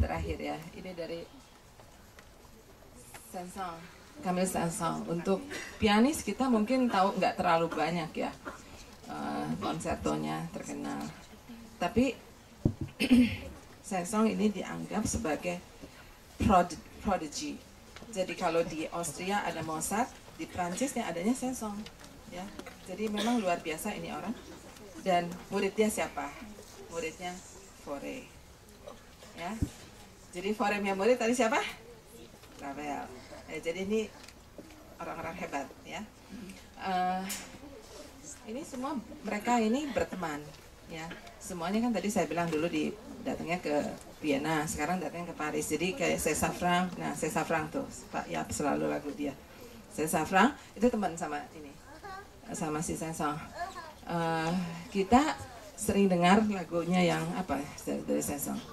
terakhir ya. Ini dari Saint-Saëns, Camille Saint-Saëns. Untuk pianis kita mungkin tahu nggak terlalu banyak ya, konsertonya terkenal. Tapi Saint-Saëns ini dianggap sebagai prodigy. Jadi kalau di Austria ada Mozart, di Prancis yang adanya Saint-Saëns ya. Jadi memang luar biasa ini orang. Dan muridnya siapa? Muridnya Fauré. Ya. Jadi Fauré punya murid tadi siapa? Ravel. Jadi ini orang-orang hebat ya. Ini semua mereka ini berteman ya. Semuanya kan tadi saya bilang dulu datangnya ke Vienna, sekarang datangnya ke Paris. Jadi kayak César Franck, nah César Franck tuh Pak Yap selalu lagu dia. César Franck itu teman sama ini, sama si Saint-Saëns. Kita sering dengar lagunya yang apa dari Saint-Saëns,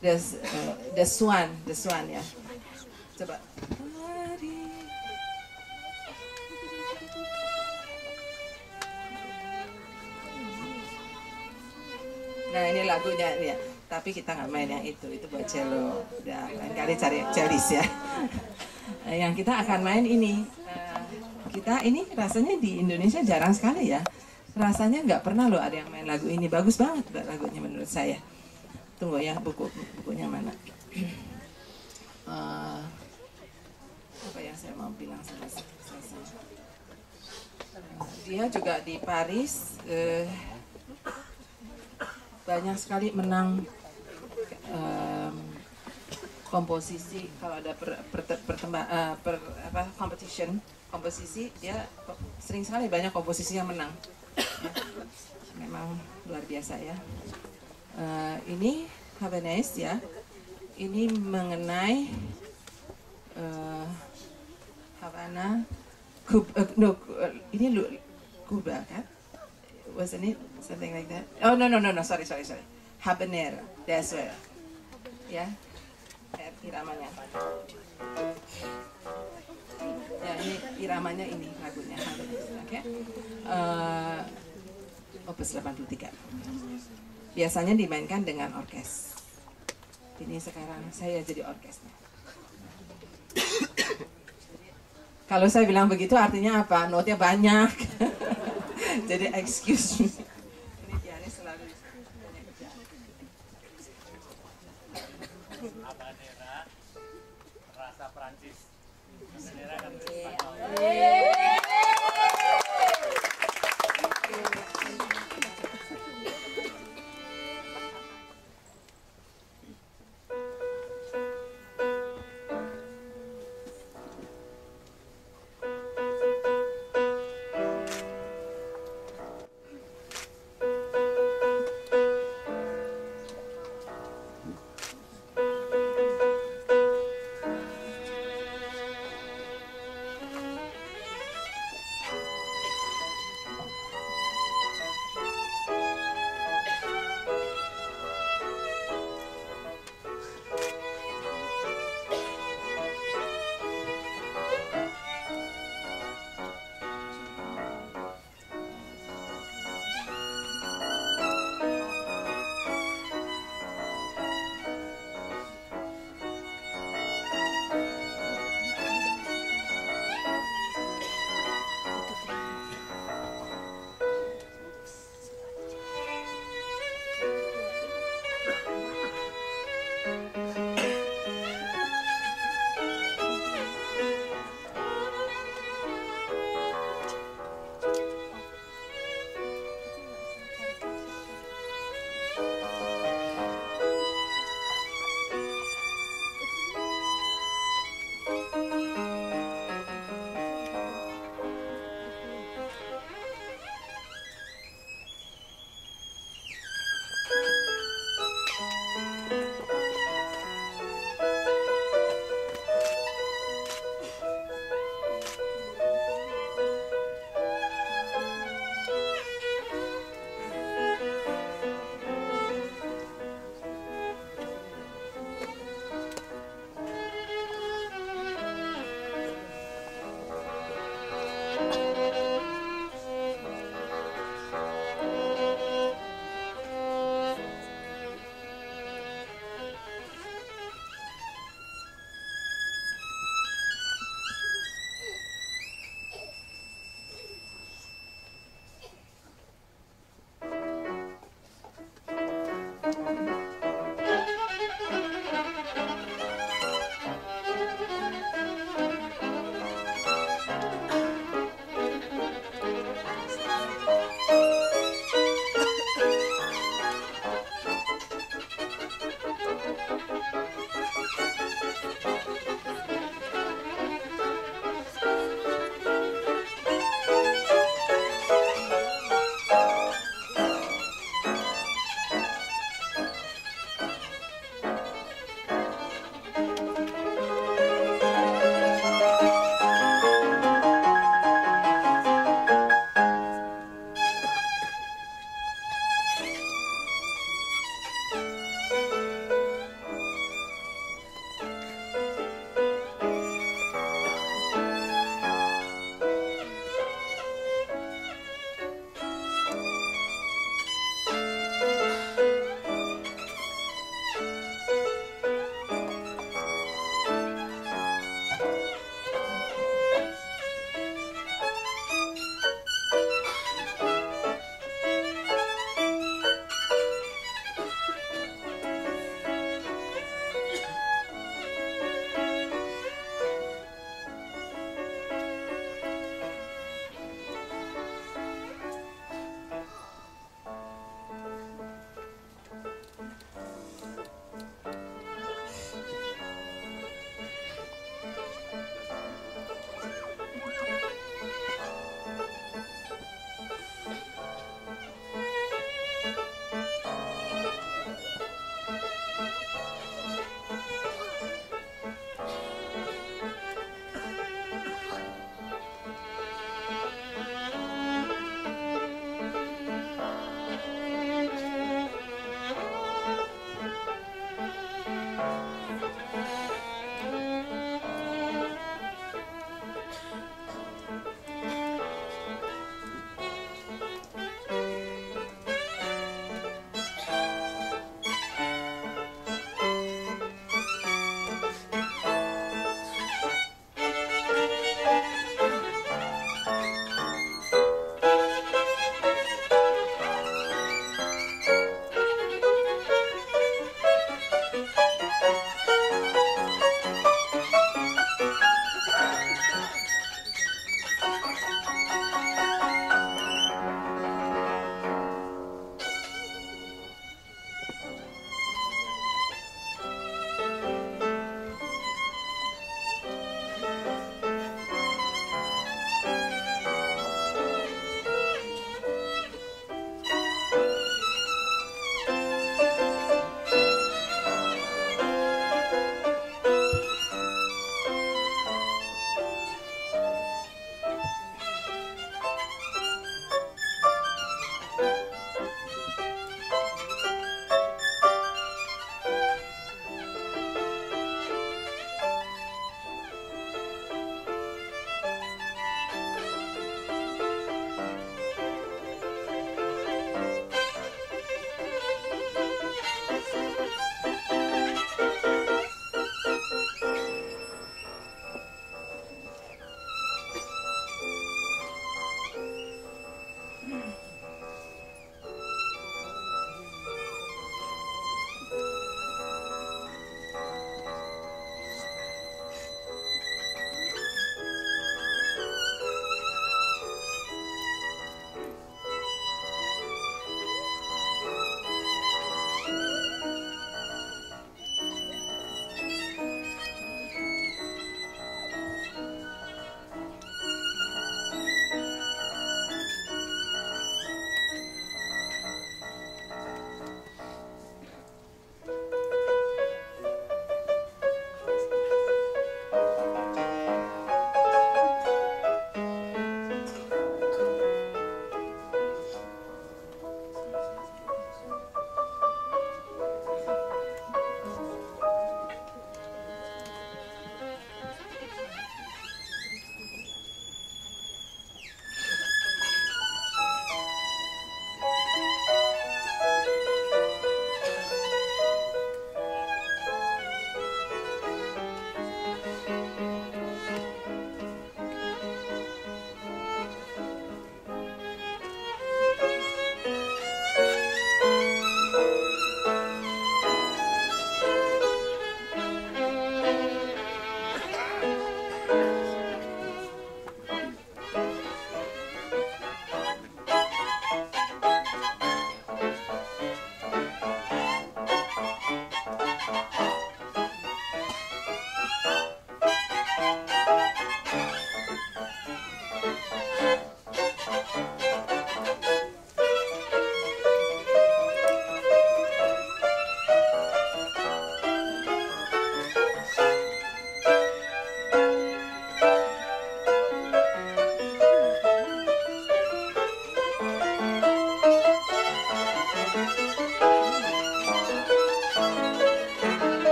The Swan ya. Coba. Nah ini lagunya nih ya. Tapi kita nggak main yang itu buat cello. Udah lain kali cari celis ya. Yang kita akan main ini. Kita ini rasanya di Indonesia jarang sekali ya. Rasanya nggak pernah loh ada yang main lagu ini. Bagus banget lagunya menurut saya. Tunggu ya bukunya mana. Apa yang saya mau bilang sama dia juga di Paris. Banyak sekali menang komposisi. Kalau ada competition komposisi, dia sering sekali banyak komposisi yang menang ya. Memang luar biasa ya. Ini Havanese ya, ini mengenai Havana, ini Cuba kan? Wasn't it something like that? Oh no, sorry. Habanera, that's where. Ya, iramanya. Ya ini iramanya ini lagunya Habanera, oke? Opus 83. Biasanya dimainkan dengan orkes. Ini sekarang saya jadi orkesnya. Kalau saya bilang begitu artinya apa? Notnya banyak. Jadi excuse me. Ini pianis selalu banyak kerjaan. Habanera, rasa Prancis. Habanera kan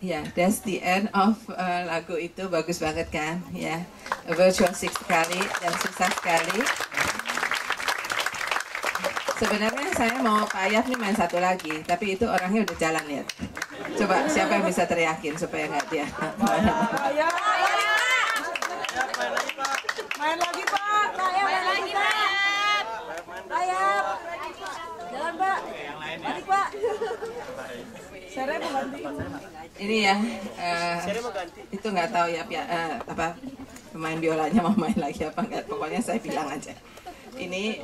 Ya, that's the end of lagu itu. Bagus banget kan? Ya, virtuosik sekali dan susah sekali. Sebenarnya saya mau Pak Ayaf nih main satu lagi, tapi itu orangnya udah jalan lihat. Coba siapa yang bisa teriakin supaya nggak dia? Main lagi Pak. Main lagi Pak. Ayap. Jalan Pak. Balik Pak. Saya mau ganti. Ini ya, itu nggak tahu ya apa pemain biolanya mau main lagi apa nggak. Pokoknya saya bilang aja. Ini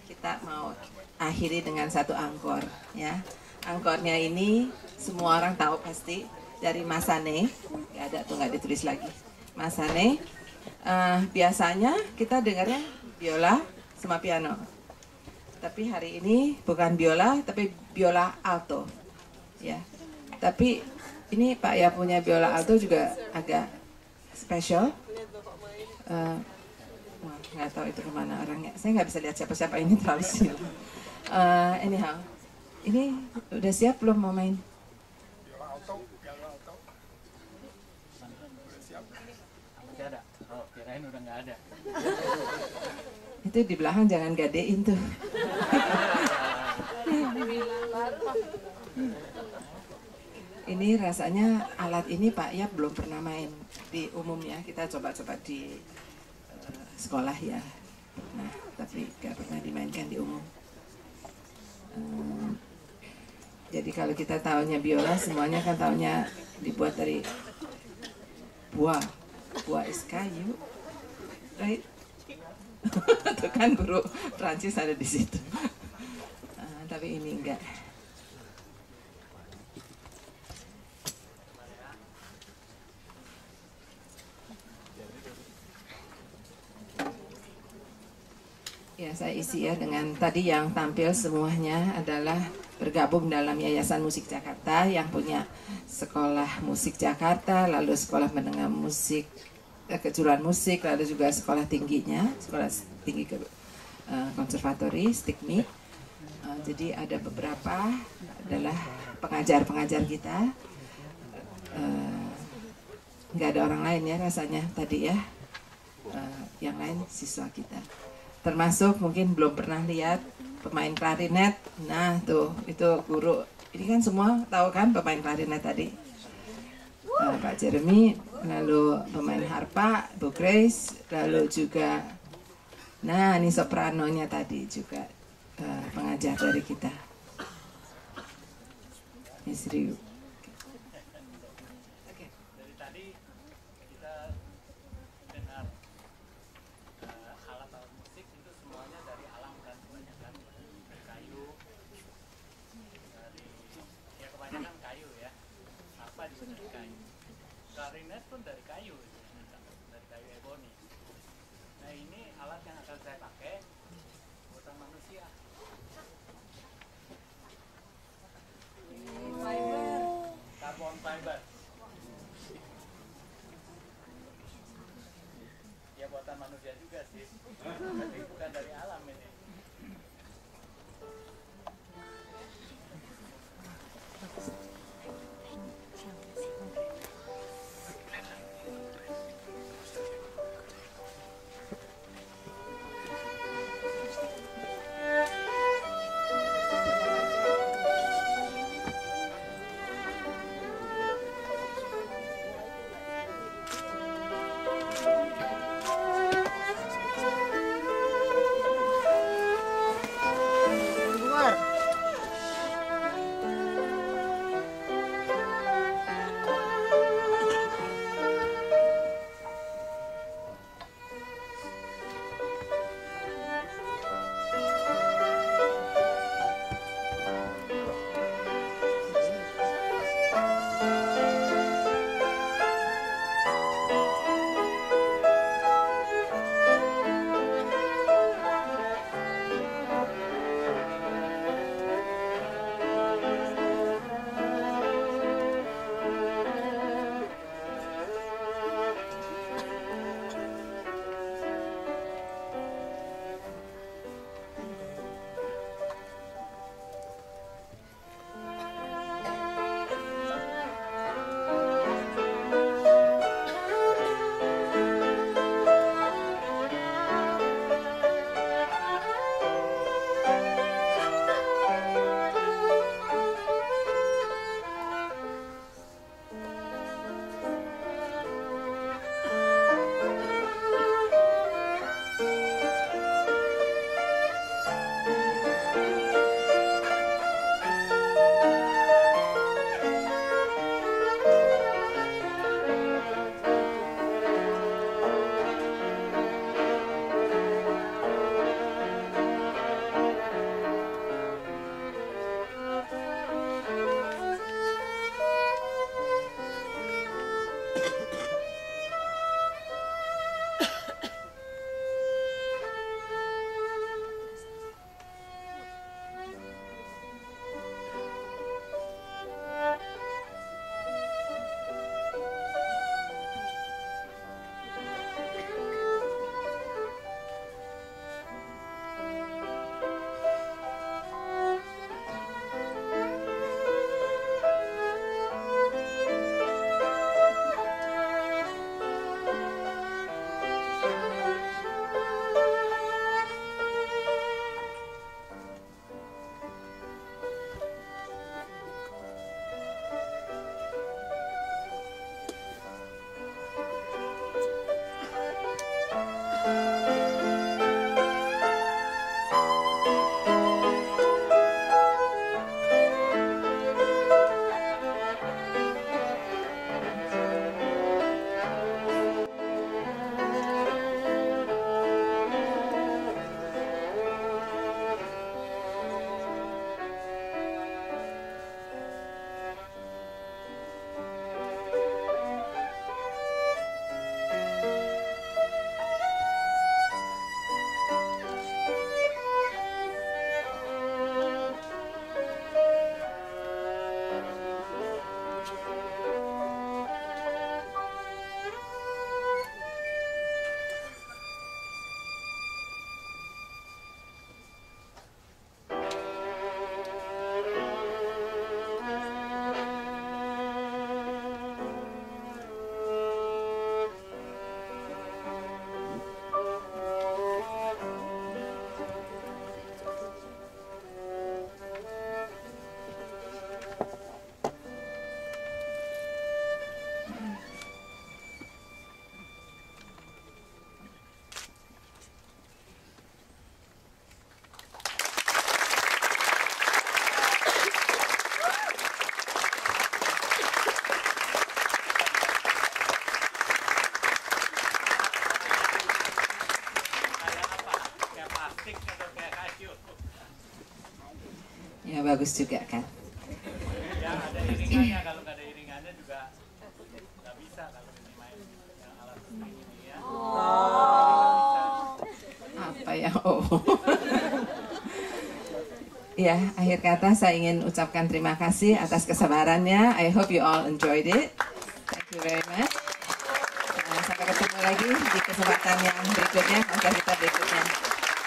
kita mau akhiri dengan satu angkor ya. Angkornya ini semua orang tahu pasti dari Masane. Nggak ada tuh, nggak ditulis lagi. Masane. Biasanya kita dengarnya biola sama piano. Tapi hari ini bukan biola, tapi biola alto. Ya. Tapi ini Pak ya punya biola alto juga agak spesial. Wah, nggak tahu itu kemana orangnya. Saya nggak bisa lihat siapa-siapa, ini terlalu silau. Anyhow, ini udah siap belum mau main? Masih ada. Oh, kirain udah nggak ada. Itu di belakang jangan gadein tuh. Ini rasanya alat ini Pak Yap belum pernah main di umum ya. Kita coba-coba di sekolah ya. Nah, tapi nggak pernah dimainkan di umum. Jadi kalau kita taunya biola, semuanya kan taunya dibuat dari buah. Buah is kayu, right? Tuh kan guru Prancis ada di situ. Tapi ini enggak. Ya, saya isi ya dengan tadi yang tampil semuanya adalah bergabung dalam Yayasan Musik Jakarta yang punya Sekolah Musik Jakarta, lalu Sekolah Menengah Musik, Kejuruan Musik, lalu juga sekolah tingginya, Sekolah Tinggi Konservatori, STIKMI. Jadi ada beberapa adalah pengajar-pengajar kita. Nggak ada orang lain ya rasanya tadi ya. Yang lain siswa kita. Termasuk mungkin belum pernah lihat pemain klarinet. Nah tuh itu guru. Ini kan semua tahu kan pemain klarinet tadi. Pak Jeremy, lalu pemain harpa, Bu Grace, lalu juga, nah ini sopranonya tadi juga pengajar dari kita, Miss Riu. Dari tadi kita dengar alat-alat musik itu semuanya dari alam kan, kebanyakan dari kayu, dari ya kebanyakan kayu ya. Apa juga dari kayu. Klarinet pun dari kayu, dari kayu eboni. Nah ini alat yang akan saya pakai buatan manusia. Carbon fiber. Ya buatan manusia juga sih, tapi bukan dari alam ini. stick atau kayak kayu. Ya bagus juga kan. Ya ada iringannya, kalau nggak ada iringannya juga nggak bisa kalau ini main yang alat string ini ya. Apa ya? Oh. Ya, akhir kata saya ingin ucapkan terima kasih atas kesabarannya. I hope you all enjoyed it. Thank you very much. Nah, sampai ketemu lagi di kesempatan yang berikutnya, konser kita berikutnya.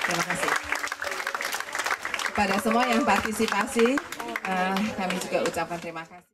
Terima kasih. Kepada semua yang partisipasi, kami juga ucapkan terima kasih.